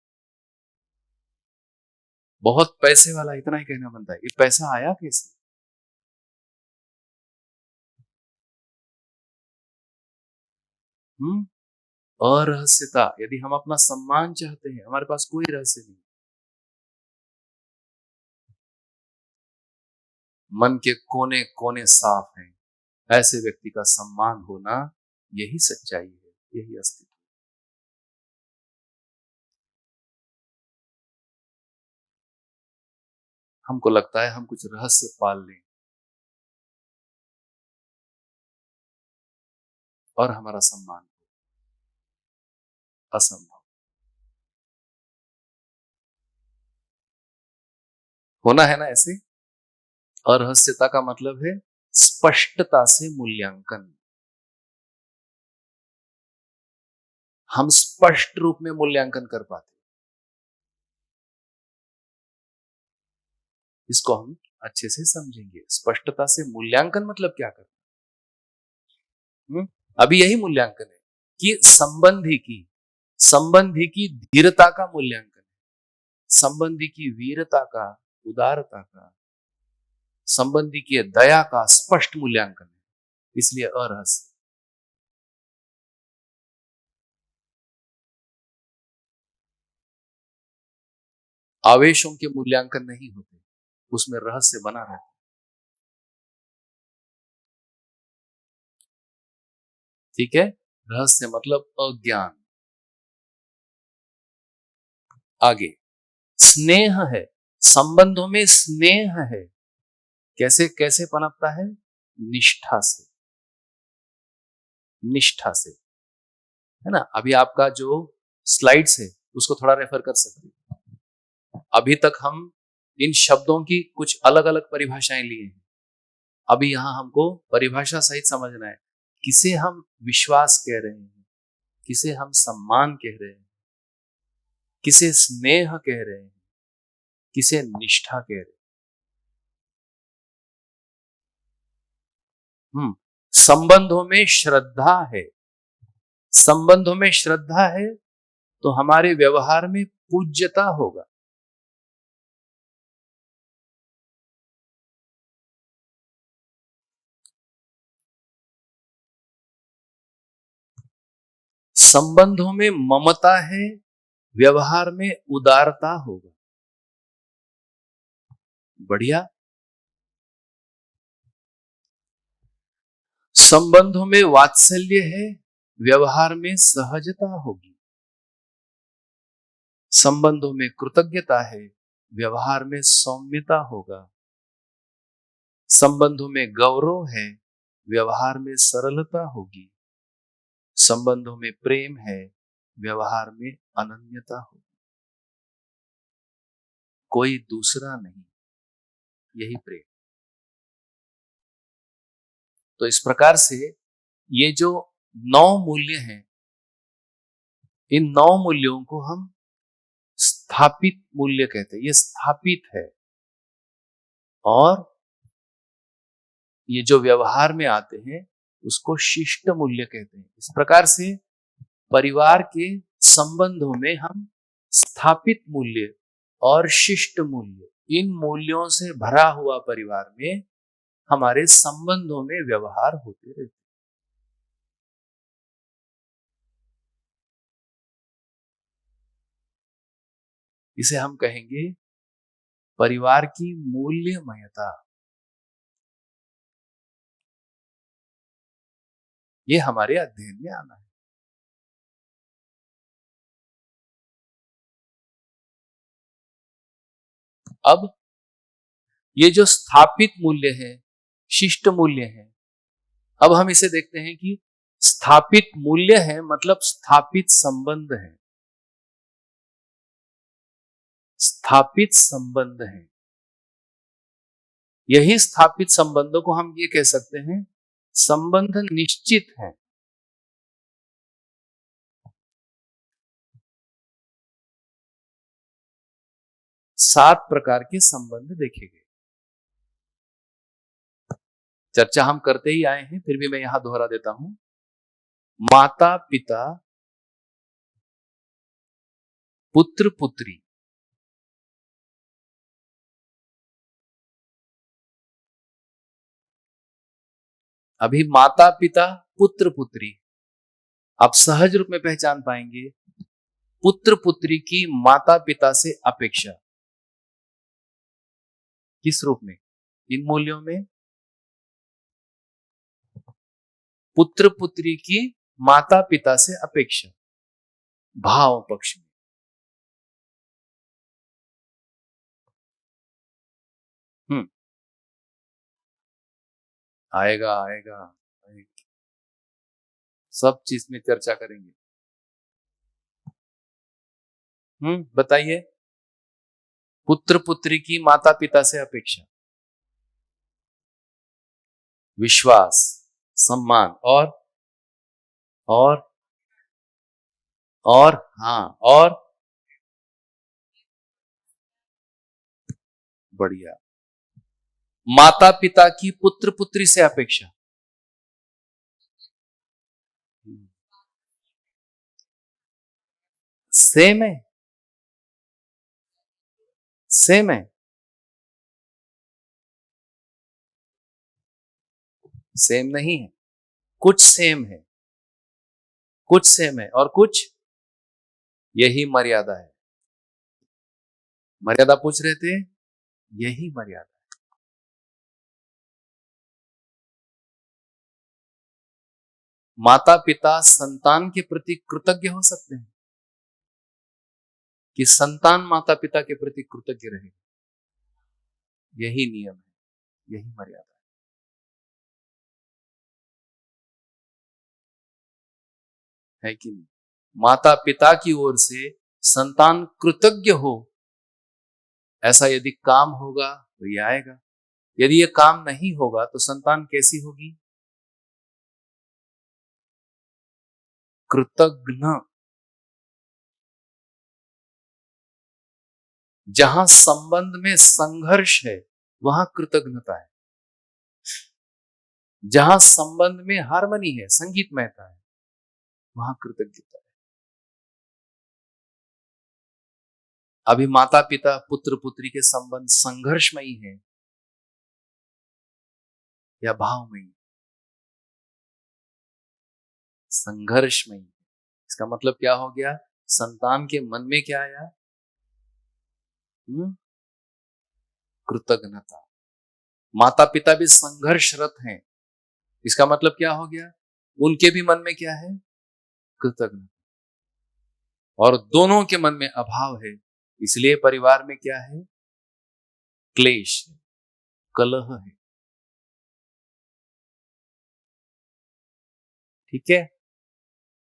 बहुत पैसे वाला इतना ही कहना बनता है, ये पैसा आया कैसे? हम्म, अरहस्यता। यदि हम अपना सम्मान चाहते हैं, हमारे पास कोई रहस्य नहीं। मन के कोने कोने साफ हैं, ऐसे व्यक्ति का सम्मान होना, यही सच्चाई है, यही अस्तित्व। हमको लगता है हम कुछ रहस्य पाल लें और हमारा सम्मान, असंभव। होना है ना ऐसे? अरहस्यता का मतलब है स्पष्टता से मूल्यांकन। हम स्पष्ट रूप में मूल्यांकन कर पाते, इसको हम अच्छे से समझेंगे। स्पष्टता से मूल्यांकन मतलब क्या करना? अभी यही मूल्यांकन है कि संबंधी की धीरता का मूल्यांकन है, संबंधी की वीरता का, उदारता का, संबंधी की दया का स्पष्ट मूल्यांकन है, इसलिए अरहस्य। आवेशों के मूल्यांकन नहीं होते, उसमें रहस्य बना रहता है। ठीक है, रहस्य मतलब अज्ञान। आगे स्नेह है, संबंधों में स्नेह है, कैसे कैसे पनपता है? निष्ठा से, निष्ठा से, है ना। अभी आपका जो स्लाइड्स है उसको थोड़ा रेफर कर सकते हैं। अभी तक हम इन शब्दों की कुछ अलग अलग परिभाषाएं लिए हैं, अभी यहां हमको परिभाषा सहित समझना है, किसे हम विश्वास कह रहे हैं, किसे हम सम्मान कह रहे हैं, किसे स्नेह कह रहे हैं, किसे निष्ठा कह रहे हैं। संबंधों में श्रद्धा है, संबंधों में श्रद्धा है तो हमारे व्यवहार में पूज्यता होगा। संबंधों में ममता है, व्यवहार में उदारता होगा। बढ़िया। संबंधों में वात्सल्य है, व्यवहार में सहजता होगी। संबंधों में कृतज्ञता है, व्यवहार में सौम्यता होगा। संबंधों में गौरव है, व्यवहार में सरलता होगी। संबंधों में प्रेम है, व्यवहार में अनन्यता होगी। कोई दूसरा नहीं, यही प्रेम। तो इस प्रकार से ये जो 9 मूल्य हैं, इन 9 मूल्यों को हम स्थापित मूल्य कहते हैं। ये स्थापित है, और ये जो व्यवहार में आते हैं उसको शिष्ट मूल्य कहते हैं। इस प्रकार से परिवार के संबंधों में हम स्थापित मूल्य और शिष्ट मूल्य, इन मूल्यों से भरा हुआ परिवार में हमारे संबंधों में व्यवहार होते रहते। इसे हम कहेंगे परिवार की मूल्यमयता। ये हमारे अध्ययन में आना है। अब ये जो स्थापित मूल्य है, शिष्ट मूल्य है, अब हम इसे देखते हैं कि स्थापित मूल्य है मतलब स्थापित संबंध है, स्थापित संबंध है। यही स्थापित संबंधों को हम ये कह सकते हैं संबंध निश्चित है। सात प्रकार के संबंध देखे गए। चर्चा हम करते ही आए हैं, फिर भी मैं यहां दोहरा देता हूं। माता पिता, पुत्र पुत्री, अभी माता पिता पुत्र पुत्री आप सहज रूप में पहचान पाएंगे। पुत्र पुत्री की माता पिता से अपेक्षा किस रूप में? इन मूल्यों में पुत्र पुत्री की माता पिता से अपेक्षा भाव पक्ष में। आएगा आएगा आएगा। सब चीज में चर्चा करेंगे। बताइए। पुत्र पुत्री की माता पिता से अपेक्षा विश्वास, सम्मान और और हाँ और बढ़िया। माता पिता की पुत्र पुत्री से अपेक्षा सेम है, सेम है, सेम नहीं है, कुछ सेम है, कुछ सेम है और कुछ, यही मर्यादा है। मर्यादा पूछ रहे थे, यही मर्यादा। माता पिता संतान के प्रति कृतज्ञ हो सकते हैं कि संतान माता पिता के प्रति कृतज्ञ रहे, यही नियम है, यही मर्यादा है कि नहीं? माता पिता की ओर से संतान कृतज्ञ हो, ऐसा यदि काम होगा तो ये आएगा। यदि ये काम नहीं होगा तो संतान कैसी होगी? कृतज्ञ। जहां संबंध में संघर्ष है वहां कृतज्ञता है, जहां संबंध में हार्मनी है, संगीतमयता है, वहां कृतज्ञता है। अभी माता पिता पुत्र पुत्री के संबंध संघर्षमयी है या भावमयी? संघर्षमयी। इसका मतलब क्या हो गया? संतान के मन में क्या आया? कृतज्ञता। माता पिता भी संघर्षरत हैं, इसका मतलब क्या हो गया? उनके भी मन में क्या है? कृतज्ञता। और दोनों के मन में अभाव है, इसलिए परिवार में क्या है? क्लेश है, कलह है। ठीक है,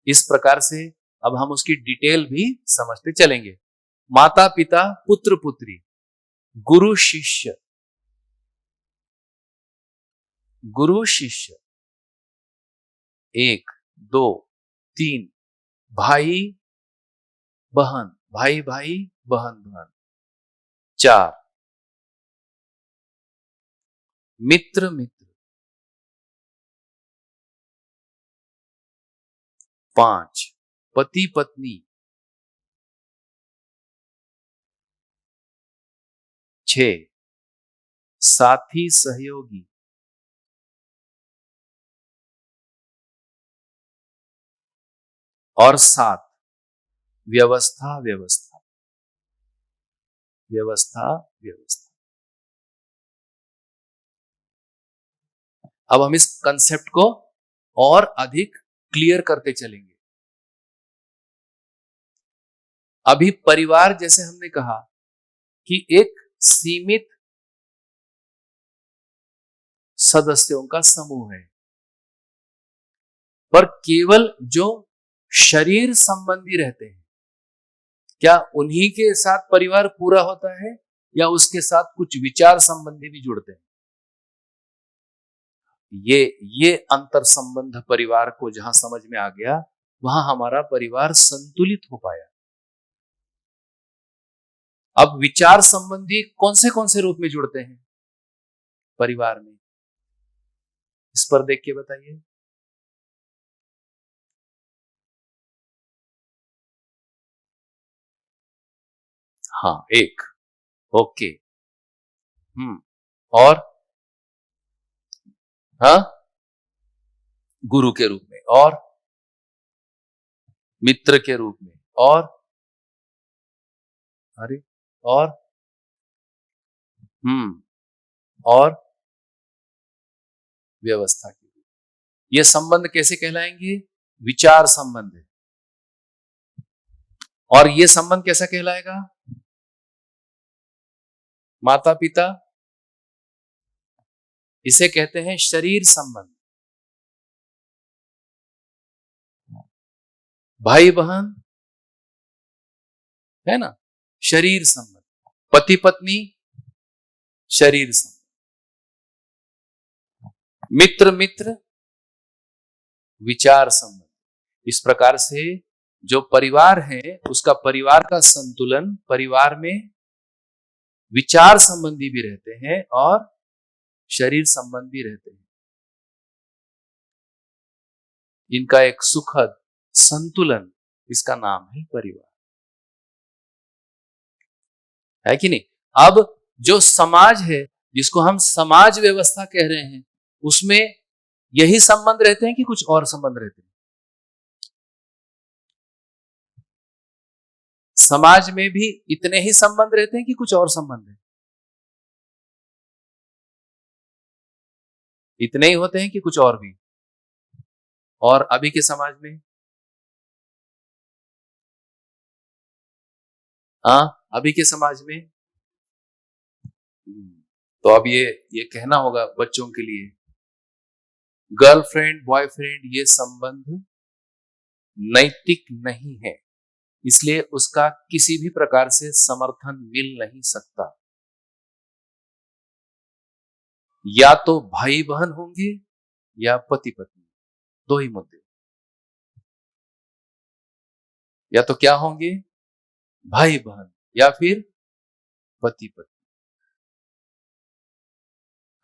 इस प्रकार से अब हम उसकी डिटेल भी समझते चलेंगे। माता पिता पुत्र पुत्री, गुरु शिष्य, गुरु शिष्य, एक दो तीन, भाई बहन, भाई भाई बहन बहन, चार, मित्र मित्र, पांच, पति पत्नी, छह, साथी सहयोगी, और सात, व्यवस्था व्यवस्था, व्यवस्था व्यवस्था। अब हम इस कंसेप्ट को और अधिक क्लियर करते चलेंगे। अभी परिवार जैसे हमने कहा कि एक सीमित सदस्यों का समूह है, पर केवल जो शरीर संबंधी रहते हैं, क्या उन्हीं के साथ परिवार पूरा होता है या उसके साथ कुछ विचार संबंधी भी जुड़ते हैं? ये अंतर संबंध परिवार को जहां समझ में आ गया, वहां हमारा परिवार संतुलित हो पाया। अब विचार संबंधी कौन से रूप में जुड़ते हैं परिवार में? इस पर देख के बताइए। हाँ, एक, ओके, और हाँ, गुरु के रूप में, और मित्र के रूप में, और अरे, और और व्यवस्था के रूप में। ये संबंध कैसे कहलाएंगे? विचार संबंध है। और ये संबंध कैसा कहलाएगा? माता पिता, इसे कहते हैं शरीर संबंध। भाई बहन, है ना, शरीर संबंध। पति पत्नी, शरीर संबंध। मित्र मित्र, विचार संबंध। इस प्रकार से जो परिवार है उसका परिवार का संतुलन, परिवार में विचार संबंधी भी रहते हैं और शरीर संबंधी रहते हैं। इनका एक सुखद संतुलन, इसका नाम है परिवार। है कि नहीं? अब जो समाज है, जिसको हम समाज व्यवस्था कह रहे हैं, उसमें यही संबंध रहते हैं कि कुछ और संबंध रहते हैं? समाज में भी इतने ही संबंध रहते हैं कि कुछ और संबंध है? इतने ही होते हैं कि कुछ और भी? और अभी के समाज में? हाँ, अभी के समाज में? तो अब ये कहना होगा बच्चों के लिए, गर्लफ्रेंड बॉयफ्रेंड ये संबंध नैतिक नहीं है, इसलिए उसका किसी भी प्रकार से समर्थन मिल नहीं सकता। या तो भाई बहन होंगे या पति पत्नी, दो ही मुद्दे। या तो क्या होंगे? भाई बहन, या फिर पति पत्नी।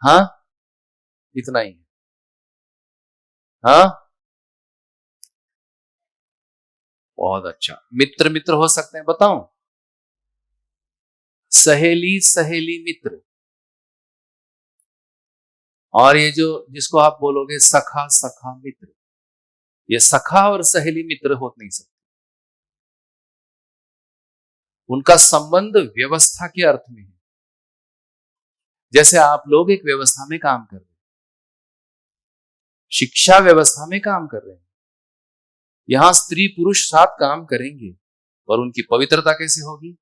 हाँ, इतना ही है। हाँ, बहुत अच्छा। मित्र मित्र हो सकते हैं, बताऊं? सहेली सहेली मित्र, और ये जो जिसको आप बोलोगे सखा सखा मित्र, ये सखा और सहेली मित्र हो नहीं सकते। उनका संबंध व्यवस्था के अर्थ में है। जैसे आप लोग एक व्यवस्था में काम कर रहे हैं, शिक्षा व्यवस्था में काम कर रहे हैं, यहां स्त्री पुरुष साथ काम करेंगे, पर उनकी पवित्रता कैसे होगी?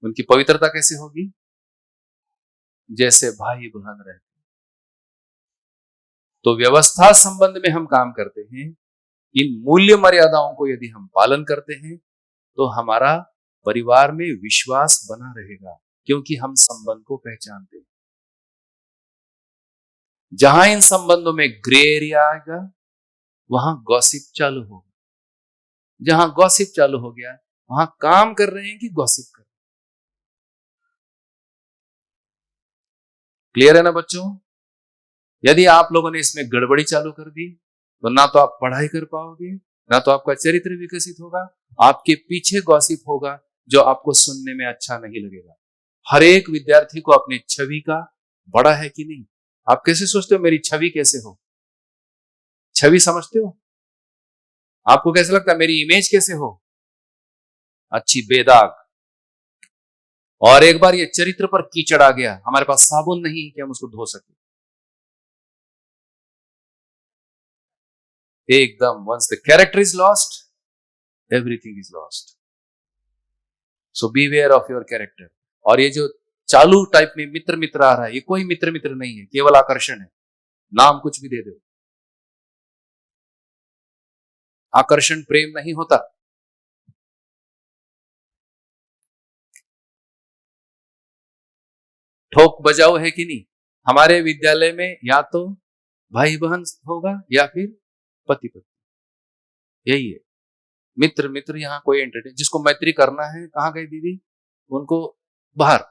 उनकी पवित्रता कैसे होगी? जैसे भाई बहन रहते। तो व्यवस्था संबंध में हम काम करते हैं, इन मूल्य मर्यादाओं को यदि हम पालन करते हैं तो हमारा परिवार में विश्वास बना रहेगा, क्योंकि हम संबंध को पहचानते हैं। जहां इन संबंधों में ग्रे एरिया आएगा, वहां गॉसिप चालू होगा। जहां गॉसिप चालू हो गया, वहां काम कर रहे हैं कि गॉसिप कर रहे हैं? क्लियर है ना बच्चों? यदि आप लोगों ने इसमें गड़बड़ी चालू कर दी, तो ना तो आप पढ़ाई कर पाओगे, ना तो आपका चरित्र विकसित होगा, आपके पीछे गॉसिप होगा जो आपको सुनने में अच्छा नहीं लगेगा। हर एक विद्यार्थी को अपनी छवि का बड़ा है कि नहीं? आप कैसे सोचते हो मेरी छवि कैसे हो? छवि समझते हो? आपको कैसा लगता है मेरी इमेज कैसे हो? अच्छी, बेदाग। और एक बार ये चरित्र पर कीचड़ आ गया, हमारे पास साबुन नहीं है कि हम उसको धो सके। एकदम, once the character is lost, everything is lost. So beware of your character. और ये जो चालू टाइप में मित्र मित्र आ रहा है, ये कोई मित्र मित्र नहीं है, केवल आकर्षण है। नाम कुछ भी दे दो, आकर्षण प्रेम नहीं होता। ठोक बजाओ है कि नहीं? हमारे विद्यालय में या तो भाई बहन होगा या फिर पति पत्नी, यही है। मित्र मित्र यहाँ कोई एंटरटेन, जिसको मैत्री करना है, कहाँ गई दीदी? उनको बाहर,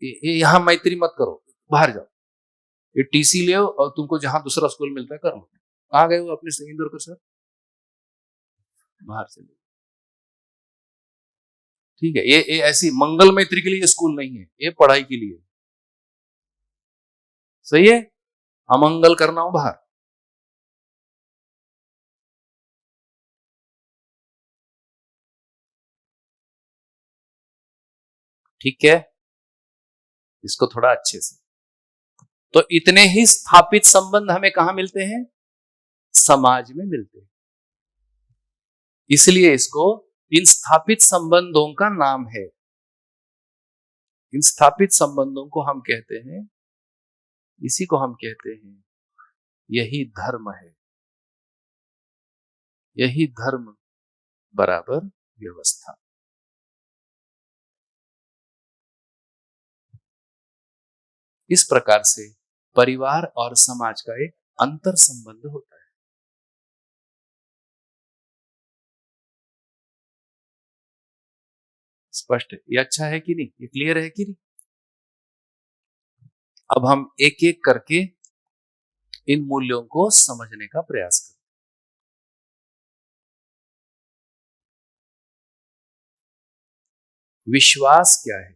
यहाँ मैत्री मत करो, बाहर जाओ, ये टीसी ले आओ और तुमको जहां दूसरा स्कूल मिलता है कर लो। कहाँ गए हो अपने से इंदौर कर सर? बाहर से। ठीक है, ये ऐसी मंगल मैत्री के लिए स्कूल नहीं है, ये पढ़ाई के लिए। सही है? अमंगल करना हो बाहर। ठीक है, इसको थोड़ा अच्छे से। तो इतने ही स्थापित संबंध हमें कहां मिलते हैं? समाज में मिलते हैं। इसलिए इसको इन स्थापित संबंधों का नाम है। इन स्थापित संबंधों को हम कहते हैं, इसी को हम कहते हैं, यही धर्म है। यही धर्म बराबर व्यवस्था। इस प्रकार से परिवार और समाज का एक अंतर संबंध होता है। स्पष्ट है? ये अच्छा है कि नहीं? ये क्लियर है कि नहीं? अब हम एक एक करके इन मूल्यों को समझने का प्रयास करें। विश्वास क्या है?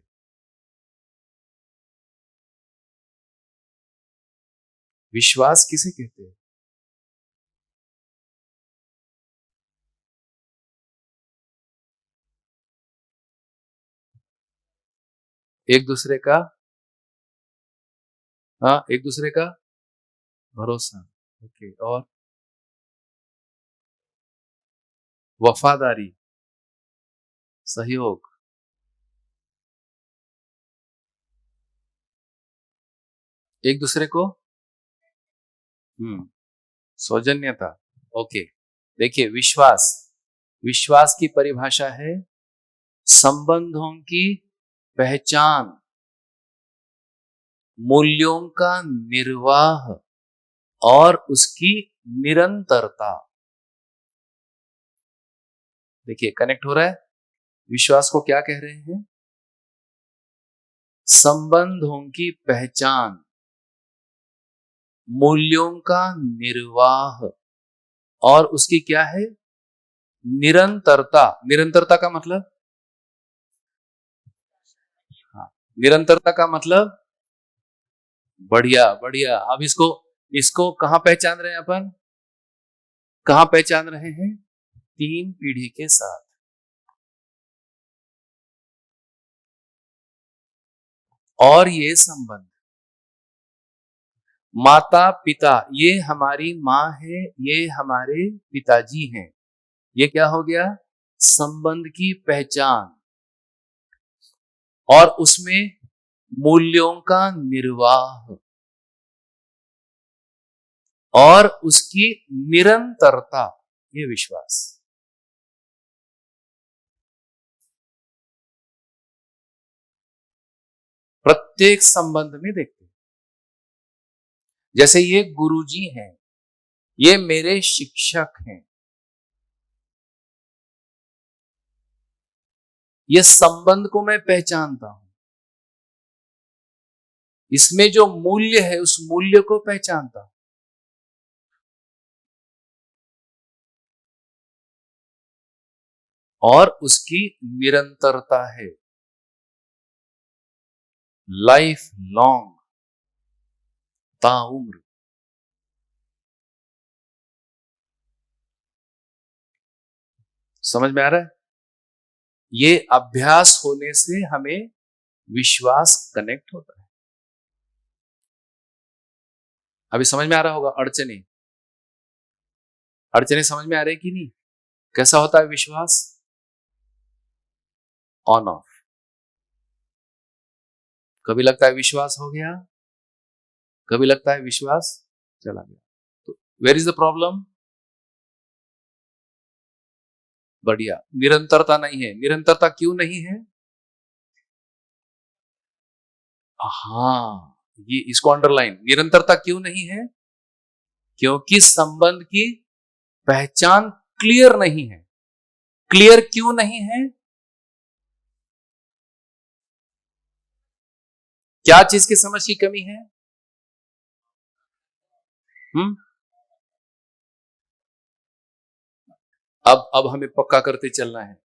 विश्वास किसे कहते हैं? एक दूसरे का, हाँ, एक दूसरे का भरोसा। ओके, और वफादारी, सहयोग, एक दूसरे को, सौजन्यता। ओके, देखिए, विश्वास, विश्वास की परिभाषा है संबंधों की पहचान, मूल्यों का निर्वाह और उसकी निरंतरता। देखिए, कनेक्ट हो रहा है। विश्वास को क्या कह रहे हैं? संबंधों की पहचान, मूल्यों का निर्वाह और उसकी क्या है? निरंतरता। निरंतरता का मतलब, हाँ, निरंतरता का मतलब बढ़िया बढ़िया। अब इसको इसको कहां पहचान रहे हैं अपन? कहां पहचान रहे हैं? 3 पीढ़ी के साथ। और ये संबंध, माता पिता, ये हमारी माँ है, ये हमारे पिताजी हैं, ये क्या हो गया? संबंध की पहचान और उसमें मूल्यों का निर्वाह और उसकी निरंतरता, ये विश्वास। प्रत्येक संबंध में देखते हैं। जैसे ये गुरुजी हैं, ये मेरे शिक्षक हैं, ये संबंध को मैं पहचानता हूं, इसमें जो मूल्य है उस मूल्य को पहचानता हूं और उसकी निरंतरता है, लाइफ लॉन्ग, ताउम्र। समझ में आ रहा है? ये अभ्यास होने से हमें विश्वास कनेक्ट होता है। अभी समझ में आ रहा होगा। अड़चने, अड़चने समझ में आ रही कि नहीं? कैसा होता है विश्वास? On off. कभी लगता है विश्वास हो गया, कभी लगता है विश्वास चला गया। तो वेयर इज द प्रॉब्लम? बढ़िया, निरंतरता नहीं है। निरंतरता क्यों नहीं है? हाँ, ये इसको अंडरलाइन, निरंतरता क्यों नहीं है? क्योंकि संबंध की पहचान क्लियर नहीं है। क्लियर क्यों नहीं है? क्या चीज की समझ की कमी है? हम्म अब हमें पक्का करते चलना है।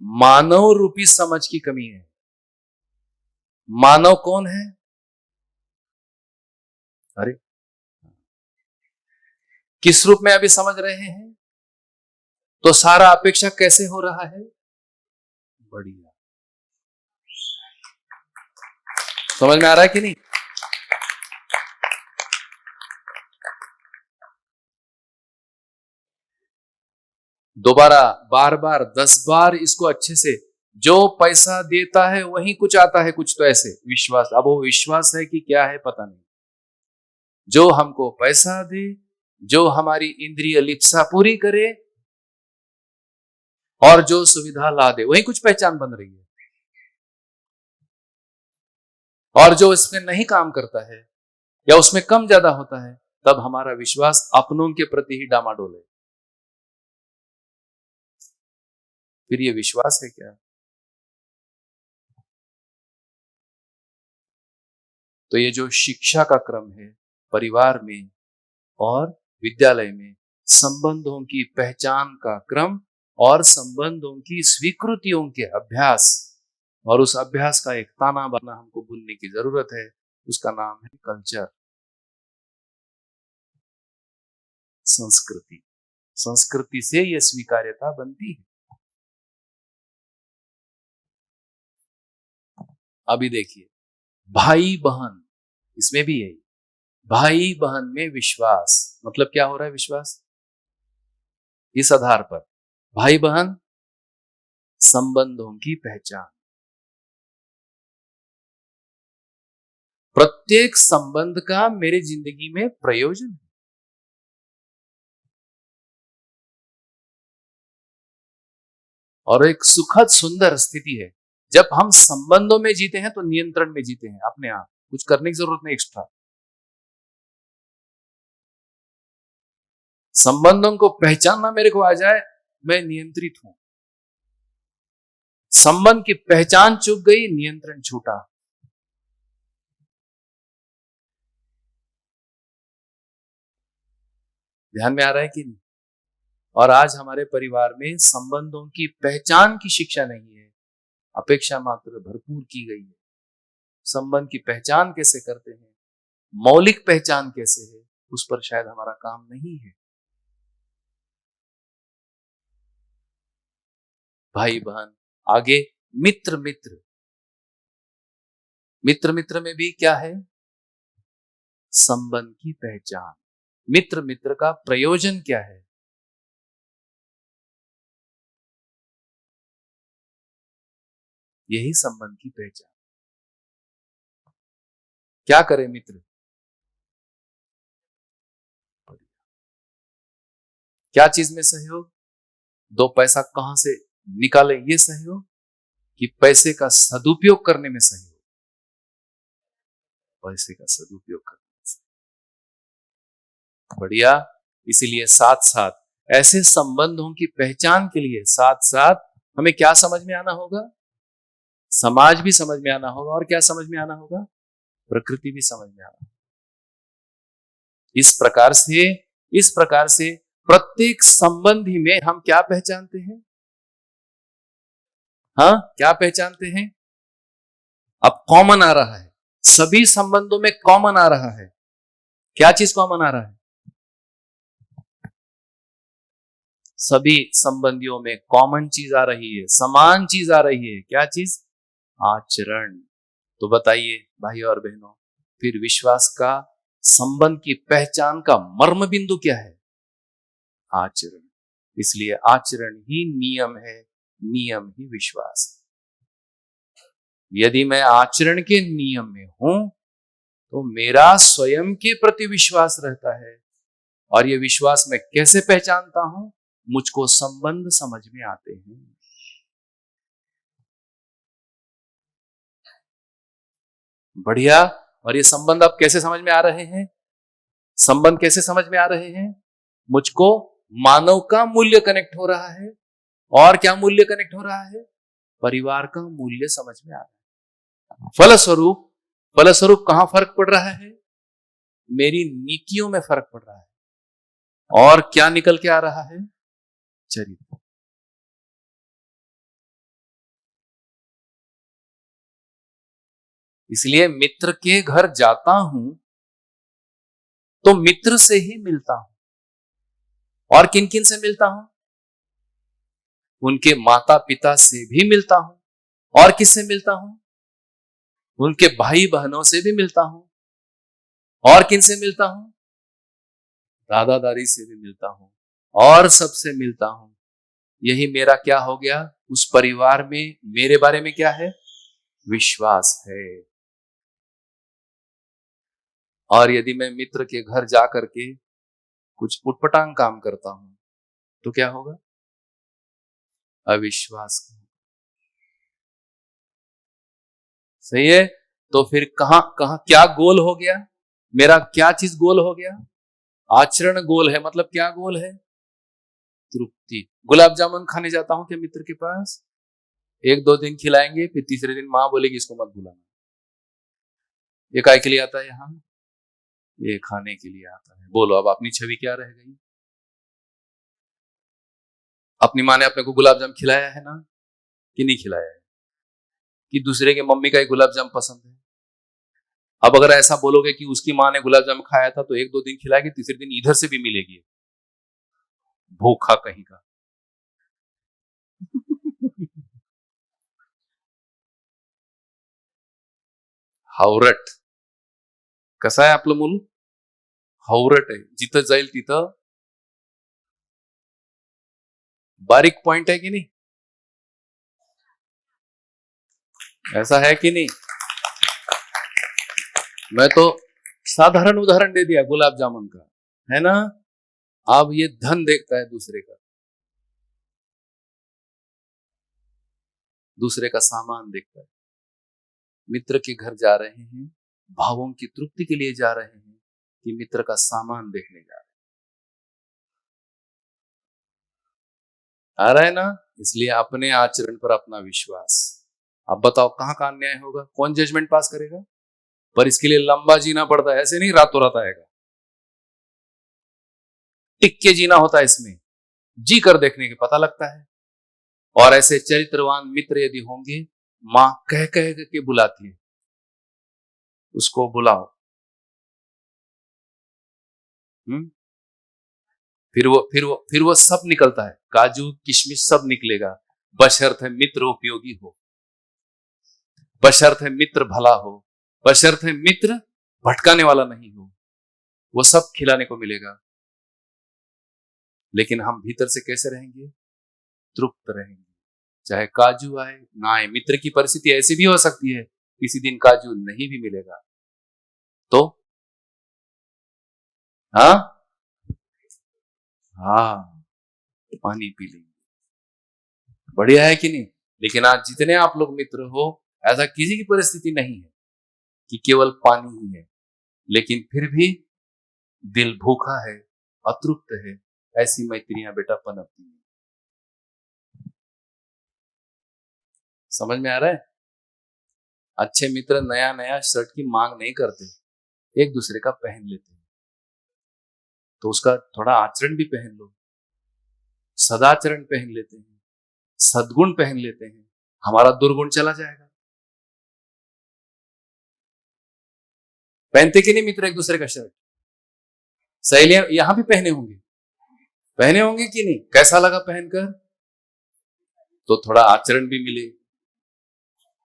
मानव रूपी समझ की कमी है। मानव कौन है? अरे, किस रूप में अभी समझ रहे हैं? तो सारा अपेक्षा कैसे हो रहा है? बढ़िया। समझ में आ रहा है कि नहीं? दोबारा, बार बार, 10 बार इसको अच्छे से, जो पैसा देता है वही कुछ आता है, कुछ तो ऐसे विश्वास। अब वो विश्वास है कि क्या है पता नहीं। जो हमको पैसा दे, जो हमारी इंद्रिय लिप्सा पूरी करे और जो सुविधा ला दे, वही कुछ पहचान बन रही है। और जो इसमें नहीं काम करता है या उसमें कम ज्यादा होता है, तब हमारा विश्वास अपनों के प्रति ही डामाडोल है। फिर ये विश्वास है क्या? तो ये जो शिक्षा का क्रम है, परिवार में और विद्यालय में संबंधों की पहचान का क्रम और संबंधों की स्वीकृतियों के अभ्यास, और उस अभ्यास का एक ताना बाना हमको भूलने की जरूरत है। उसका नाम है कल्चर, संस्कृति। संस्कृति से यह स्वीकार्यता बनती है। अभी देखिए, भाई बहन, इसमें भी यही, भाई बहन में विश्वास, मतलब क्या हो रहा है? विश्वास। इस आधार पर भाई बहन संबंधों की पहचान। प्रत्येक संबंध का मेरे जिंदगी में प्रयोजन है। और एक सुखद सुंदर स्थिति है जब हम संबंधों में जीते हैं, तो नियंत्रण में जीते हैं अपने आप, कुछ करने की जरूरत नहीं एक्स्ट्रा। संबंधों को पहचानना मेरे को आ जाए, मैं नियंत्रित हूं। संबंध की पहचान चूक गई, नियंत्रण छूटा। ध्यान में आ रहा है कि नहीं? और आज हमारे परिवार में संबंधों की पहचान की शिक्षा नहीं है, अपेक्षा मात्र भरपूर की गई है। संबंध की पहचान कैसे करते हैं, मौलिक पहचान कैसे है, उस पर शायद हमारा काम नहीं है। भाई बहन, आगे मित्र मित्र। मित्र मित्र में भी क्या है? संबंध की पहचान। मित्र मित्र का प्रयोजन क्या है? यही संबंध की पहचान। क्या करे मित्र? क्या चीज में सहयोग? दो पैसा कहां से निकाले, ये सहयोग, कि पैसे का सदुपयोग करने में सहयोग? पैसे का सदुपयोग करने में सहयोग। बढ़िया। इसीलिए साथ साथ ऐसे संबंधों की पहचान के लिए साथ साथ हमें क्या समझ में आना होगा? समाज भी समझ में आना होगा। और क्या समझ में आना होगा? प्रकृति भी समझ में आना। इस प्रकार से प्रत्येक संबंधी में हम क्या पहचानते हैं? हाँ, क्या पहचानते हैं? अब कॉमन आ रहा है, सभी संबंधों में कॉमन आ रहा है। क्या चीज कॉमन आ रहा है? सभी संबंधियों में कॉमन चीज आ रही है, समान चीज आ रही है। क्या चीज? आचरण। तो बताइए भाई और बहनों, फिर विश्वास का, संबंध की पहचान का मर्म बिंदु क्या है? आचरण। इसलिए आचरण ही नियम है, नियम ही विश्वास है। यदि मैं आचरण के नियम में हूं, तो मेरा स्वयं के प्रति विश्वास रहता है। और यह विश्वास मैं कैसे पहचानता हूं? मुझको संबंध समझ में आते हैं। बढ़िया। और ये संबंध अब कैसे समझ में आ रहे हैं? संबंध कैसे समझ में आ रहे हैं? मुझको मानव का मूल्य कनेक्ट हो रहा है। और क्या मूल्य कनेक्ट हो रहा है? परिवार का मूल्य समझ में आ रहा है। फलस्वरूप फलस्वरूप कहां फर्क पड़ रहा है? मेरी नीतियों में फर्क पड़ रहा है। और क्या निकल के आ रहा है? चरित्र। इसलिए मित्र के घर जाता हूं तो मित्र से ही मिलता हूं। और किन किन से मिलता हूं? उनके माता पिता से भी मिलता हूं। और किससे मिलता हूं? उनके भाई बहनों से भी मिलता हूं। और किन से मिलता हूं? दादा दादी से भी मिलता हूं। और सबसे मिलता हूं। यही मेरा क्या हो गया? उस परिवार में मेरे बारे में क्या है? विश्वास है। और यदि मैं मित्र के घर जा करके कुछ उटपटांग काम करता हूं, तो क्या होगा? अविश्वास। सही है। तो फिर कहां कहां क्या गोल हो गया? मेरा क्या चीज गोल हो गया? आचरण गोल है। मतलब क्या गोल है? तृप्ति। गुलाब जामुन खाने जाता हूं क्या मित्र के पास? एक दो दिन खिलाएंगे, फिर तीसरे दिन मां बोलेगी इसको मत बुलाना। ये काय के लिए आता है यहाँ? ये खाने के लिए आता है। बोलो अब अपनी छवि क्या रह गई? अपनी माँ ने अपने को गुलाब जाम खिलाया है ना, कि नहीं खिलाया है? कि दूसरे के मम्मी का ही गुलाब जाम पसंद है? अब अगर ऐसा बोलोगे कि उसकी माँ ने गुलाब जाम खाया था तो एक दो दिन खिलाएगी, तीसरे दिन इधर से भी मिलेगी, भूखा कहीं का। हावरट. कसं आहे आपलं मूल? हावरट आहे. जिथं जाईल तिथं बारीक पॉइंट है कि नहीं? ऐसा है कि नहीं? मैं तो साधारण उदाहरण दे दिया गुलाब जामुन का, है ना? अब ये धन देखता है दूसरे का, दूसरे का सामान देखता है। मित्र के घर जा रहे हैं, भावों की तृप्ति के लिए जा रहे हैं कि मित्र का सामान देखने जा रहे हैं? आ रहा है ना? इसलिए अपने आचरण पर अपना विश्वास। अब बताओ कहां का अन्याय होगा? कौन जजमेंट पास करेगा? पर इसके लिए लंबा जीना पड़ता है, ऐसे नहीं रातों रात आएगा। टिक के जीना होता है इसमें, जी कर देखने के पता लगता है। और ऐसे चरित्रवान मित्र यदि होंगे, मां कह कह के बुलाती है, उसको बुलाओ। हम्म फिर वो सब निकलता है, काजू किशमिश सब निकलेगा, बशर्ते मित्र उपयोगी हो, बशर्ते मित्र भला हो, बशर्ते मित्र भटकाने वाला नहीं हो, वो सब खिलाने को मिलेगा। लेकिन हम भीतर से कैसे रहेंगे? तृप्त रहेंगे, चाहे काजू आए ना आए। मित्र की परिस्थिति ऐसी भी हो सकती है, किसी दिन काजू नहीं भी मिलेगा तो हाँ हाँ, पानी पी लेंगे, बढ़िया है कि नहीं? लेकिन आज जितने आप लोग मित्र हो, ऐसा किसी की परिस्थिति नहीं है कि केवल पानी ही है, लेकिन फिर भी दिल भूखा है, अतृप्त है, ऐसी मैत्रियां बेटा पनपती हैं। समझ में आ रहा है? अच्छे मित्र नया नया शर्ट की मांग नहीं करते, एक दूसरे का पहन लेते हैं, तो उसका थोड़ा आचरण भी पहन लो, सदाचरण पहन लेते हैं, सद्गुण पहन लेते हैं, हमारा दुर्गुण चला जाएगा। पहनते कि नहीं मित्र एक दूसरे का शर्ट? सहेलियां यहां भी पहने होंगे कि नहीं? कैसा लगा पहनकर? तो थोड़ा आचरण भी मिले,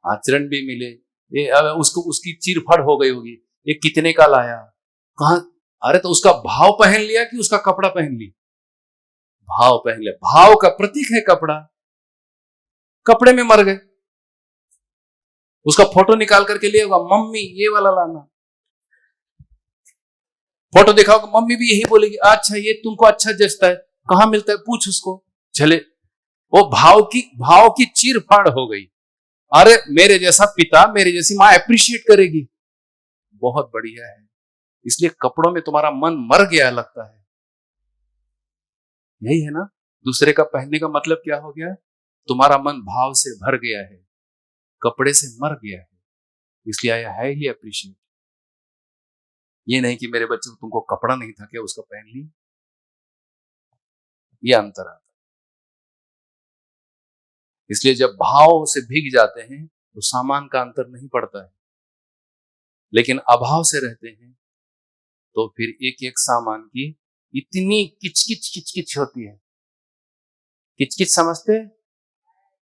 आचरण भी मिले। ये उसको उसकी चीरफाड़ हो गई होगी, ये कितने का लाया, कहा? अरे तो उसका भाव पहन लिया कि उसका कपड़ा पहन ली? भाव पहन लिया, भाव का प्रतीक है कपड़ा, कपड़े में मर गए। उसका फोटो निकाल करके लिए होगा, मम्मी ये वाला लाना, फोटो देखा होगा, मम्मी भी यही बोलेगी, अच्छा ये तुमको अच्छा जचता है, कहां मिलता है पूछ उसको। चले, वो भाव की चीर फाड़ हो गई। अरे मेरे जैसा पिता, मेरे जैसी मां अप्रिशिएट करेगी, बहुत बढ़िया है। इसलिए कपड़ों में तुम्हारा मन मर गया लगता है, यही है ना? दूसरे का पहनने का मतलब क्या हो गया? तुम्हारा मन भाव से भर गया है, कपड़े से मर गया है, इसलिए आई हाईली अप्रिशिएट। ये नहीं कि मेरे बच्चे को तुमको कपड़ा नहीं था क्या, उसका पहन ली। ये अंतर आता है। इसलिए जब भाव से भीग जाते हैं तो सामान का अंतर नहीं पड़ता है, लेकिन अभाव से रहते हैं तो फिर एक एक सामान की इतनी किचकिच किचकिच होती है। किचकिच समझते?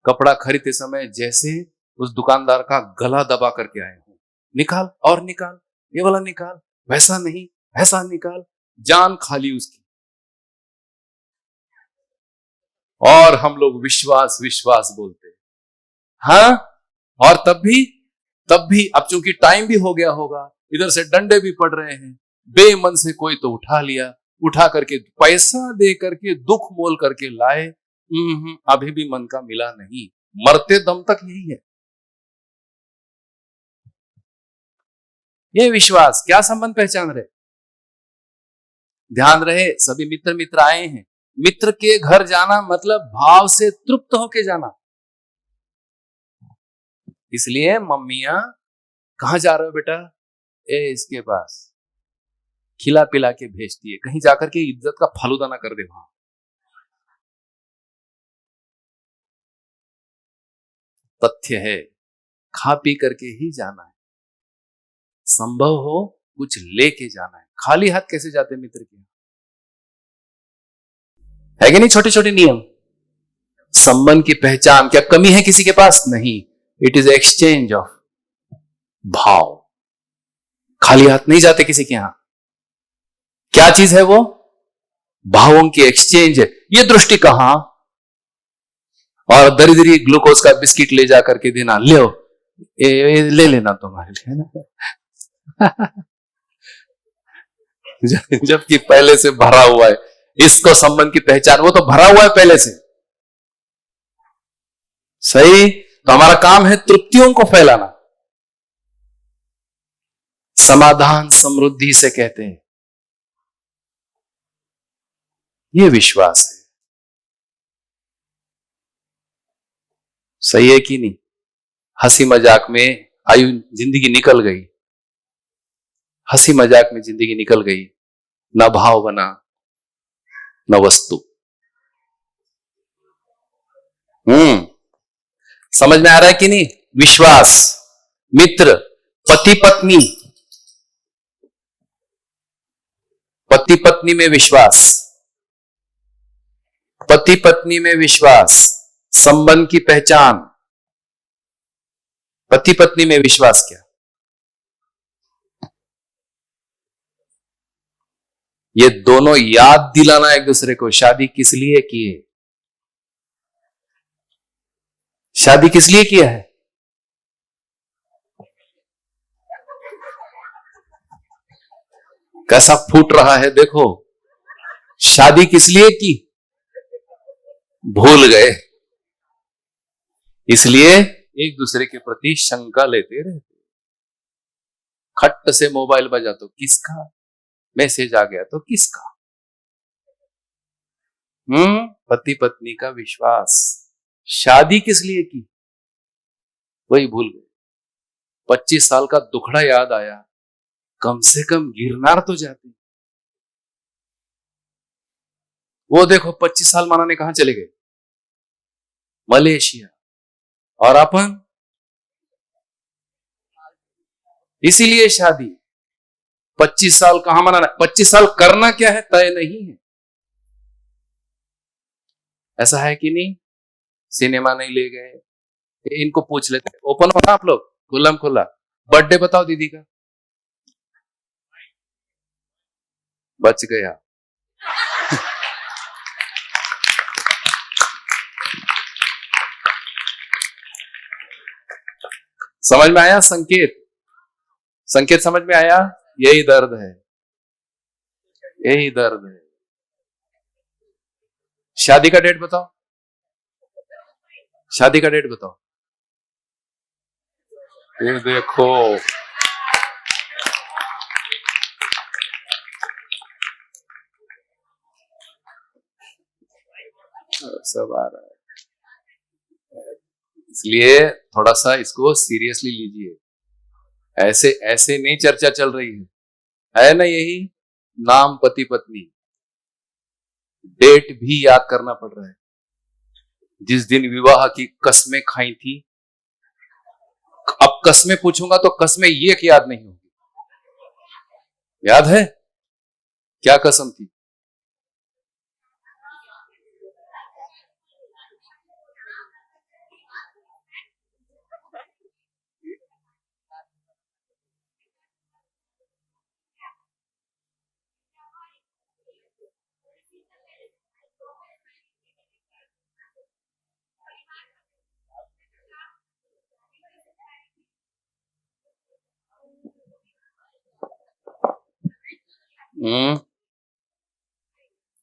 कपड़ा खरीदते समय जैसे उस दुकानदार का गला दबा करके आए हो, निकाल और निकाल, ये वाला निकाल, वैसा नहीं, ऐसा निकाल, जान खाली उसकी। और हम लोग विश्वास विश्वास बोलते हैं, हाँ। और तब भी अब चूंकि टाइम भी हो गया होगा, इधर से डंडे भी पड़ रहे हैं, बेमन से कोई तो उठा लिया, उठा करके पैसा दे करके दुख मोल करके लाए, अभी भी मन का मिला नहीं, मरते दम तक यही है। ये विश्वास क्या संबंध पहचान रहे? ध्यान रहे, सभी मित्र मित्र आए हैं, मित्र के घर जाना मतलब भाव से तृप्त होके जाना। इसलिए मम्मियां कहां जा रहे हो बेटा? इसके पास, खिला पिला के भेजती है, कहीं जाकर के इज्जत का फालूदा ना कर दे वहां। तथ्य है, खा पी करके ही जाना है, संभव हो कुछ लेके जाना है। खाली हाथ कैसे जाते मित्र के, है कि नहीं? छोटे छोटे नियम। संबंध की पहचान, क्या कमी है किसी के पास? नहीं, इट इज एक्सचेंज ऑफ भाव। खाली हाथ नहीं जाते किसी के यहां। क्या चीज है वो? भावों की एक्सचेंज है। ये दृष्टि कहां? और दरिद्री ग्लूकोज का बिस्किट ले जा करके देना, ले लेना तुम्हारे लिए ना जबकि पहले से भरा हुआ है। इसको संबंध की पहचान, वो तो भरा हुआ है पहले से। सही। तो हमारा काम है तृप्तियों को फैलाना। समाधान समृद्धि से कहते हैं, ये विश्वास है। सही है कि नहीं? हंसी मजाक में आयु जिंदगी निकल गई, हंसी मजाक में जिंदगी निकल गई, न भाव बना न वस्तु। समझ में आ रहा है कि नहीं? विश्वास, मित्र, पति पत्नी, पति पत्नी में विश्वास, पति पत्नी में विश्वास, संबंध की पहचान, पति पत्नी में विश्वास। क्या ये दोनों याद दिलाना एक दूसरे को, शादी किस लिए की है, शादी किस लिए किया है। कैसा फूट रहा है देखो। शादी किस लिए की, भूल गए। इसलिए एक दूसरे के प्रति शंका लेते रहते। खट से मोबाइल बजा तो किसका, मैसेज आ गया तो किसका। पति पत्नी का विश्वास। शादी किस लिए की, वही भूल गए। 25 साल का दुखड़ा याद आया, कम से कम गिरनार तो जाते। वो देखो 25 साल मनाने कहां चले गए, मलेशिया। और अपन इसीलिए शादी 25 साल कहां मनाना, 25 साल करना क्या है तय नहीं है। ऐसा है कि नहीं? सिनेमा नहीं ले गए, इनको पूछ लेते, ओपन हो ना आप लोग, खुल्लम खुल्ला। बर्थडे बताओ दीदी का, बच गया। समझ में आया संकेत? संकेत समझ में आया? यही दर्द है, यही दर्द है। शादी का डेट बताओ, शादी का डेट बताओ। ये देखो, सब आ रहा है। इसलिए थोड़ा सा इसको सीरियसली लीजिए। ऐसे ऐसे नहीं चर्चा चल रही है ना? यही नाम पति पत्नी, डेट भी याद करना पड़ रहा है। जिस दिन विवाह की कस्में खाई थी, अब कस्में पूछूंगा तो कस्में ये याद नहीं होगी। याद है क्या कसम थी?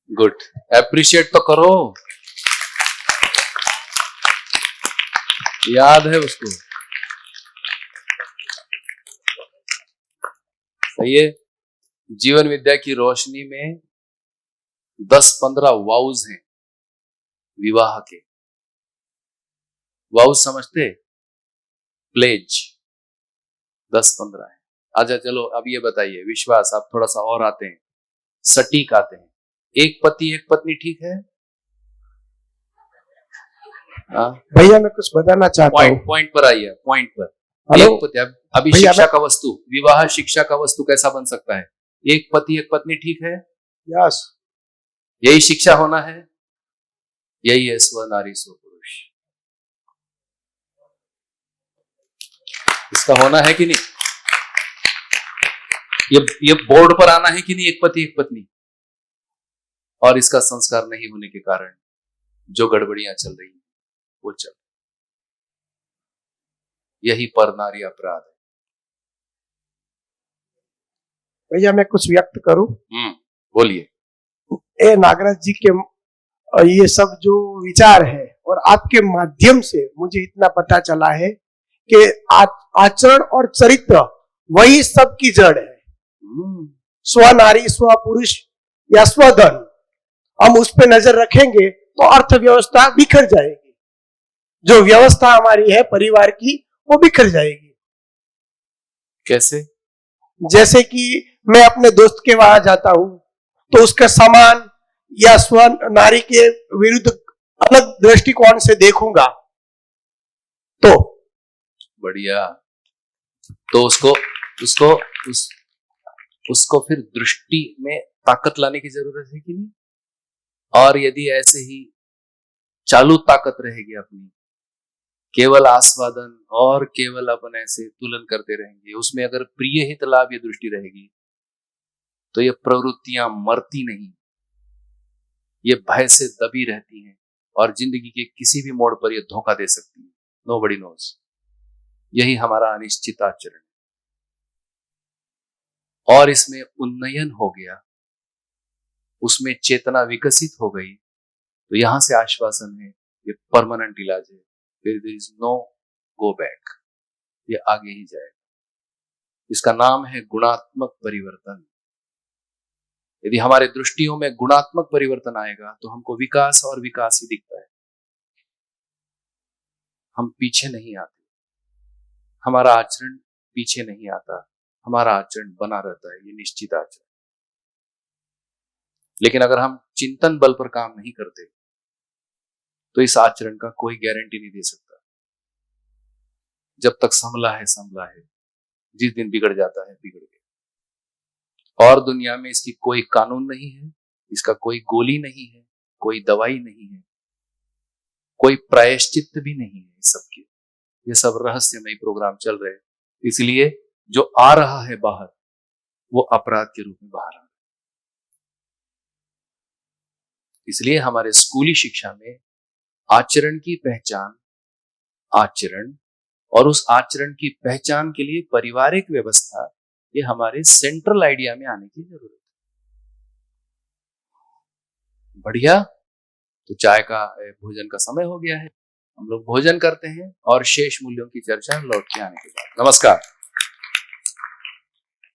गुड, एप्रिशिएट तो करो। याद है उसको, सही है। जीवन विद्या की रोशनी में 10-15 वाउज हैं विवाह के। वाउज समझते? प्लेज 10-15 है। अच्छा चलो अब ये बताइए, विश्वास आप थोड़ा सा और आते हैं, सटीक आते हैं। एक पति एक पत्नी ठीक है? हाँ भैया मैं कुछ बताना चाहता हूँ। पॉइंट पर आइए, पॉइंट पर। हेलो एक पति, अभी भैया शिक्षा का वस्तु, विवाह शिक्षा का वस्तु कैसा बन सकता है? एक पति एक पत्नी, ठीक है? यस यही शिक्षा होना है, यही है स्व नारी स्व पुरुष। इसका होना है कि नहीं? ये बोर्ड पर आना है कि नहीं, एक पति एक पत्नी? और इसका संस्कार नहीं होने के कारण जो गड़बड़ियां चल रही हैं वो चल, यही पर नारी अपराध है। भैया मैं कुछ व्यक्त करूं? बोलिए। ए नागराज जी के ये सब जो विचार है और आपके माध्यम से मुझे इतना पता चला है कि आचरण और चरित्र वही सब की जड़ है। स्व नारी स्व पुरुष या स्वधन, हम उस पर नजर रखेंगे तो अर्थव्यवस्था बिखर जाएगी। जो व्यवस्था हमारी है परिवार की वो बिखर जाएगी। कैसे? जैसे कि मैं अपने दोस्त के वहां जाता हूं तो उसका सामान या स्व नारी के विरुद्ध अलग दृष्टिकोण से देखूंगा तो बढ़िया, तो उसको फिर दृष्टि में ताकत लाने की जरूरत है कि नहीं? और यदि ऐसे ही चालू ताकत रहेगी अपनी, केवल आस्वादन और केवल अपन ऐसे तुलन करते रहेंगे, उसमें अगर प्रिय हित लाभ ये दृष्टि रहेगी तो ये प्रवृत्तियां मरती नहीं, ये भय से दबी रहती हैं और जिंदगी के किसी भी मोड़ पर ये धोखा दे सकती है। Nobody knows. यही हमारा अनिश्चित आचरण, और इसमें उन्नयन हो गया, उसमें चेतना विकसित हो गई, तो यहां से आश्वासन है ये परमानेंट इलाज है, फिर there is no go back, ये आगे ही जाएगा। इसका नाम है गुणात्मक परिवर्तन। यदि हमारे दृष्टियों में गुणात्मक परिवर्तन आएगा तो हमको विकास और विकास ही दिखता है, हम पीछे नहीं आते, हमारा आचरण पीछे नहीं आता, हमारा आचरण बना रहता है, ये निश्चित आचरण। लेकिन अगर हम चिंतन बल पर काम नहीं करते तो इस आचरण का कोई गारंटी नहीं दे सकता। जब तक संभला है संभला है, जिस दिन बिगड़ जाता है बिगड़ गया। और दुनिया में इसकी कोई कानून नहीं है, इसका कोई गोली नहीं है, कोई दवाई नहीं है, कोई प्रायश्चित भी नहीं है। सबके ये सब रहस्यमय प्रोग्राम चल रहे हैं, इसलिए जो आ रहा है बाहर वो अपराध के रूप में बाहर आ रहा है। इसलिए हमारे स्कूली शिक्षा में आचरण की पहचान, आचरण और उस आचरण की पहचान के लिए पारिवारिक व्यवस्था, ये हमारे सेंट्रल आइडिया में आने की जरूरत है। बढ़िया, तो चाय का भोजन का समय हो गया है, हम लोग भोजन करते हैं और शेष मूल्यों की चर्चा लौट के आने के बाद। नमस्कार।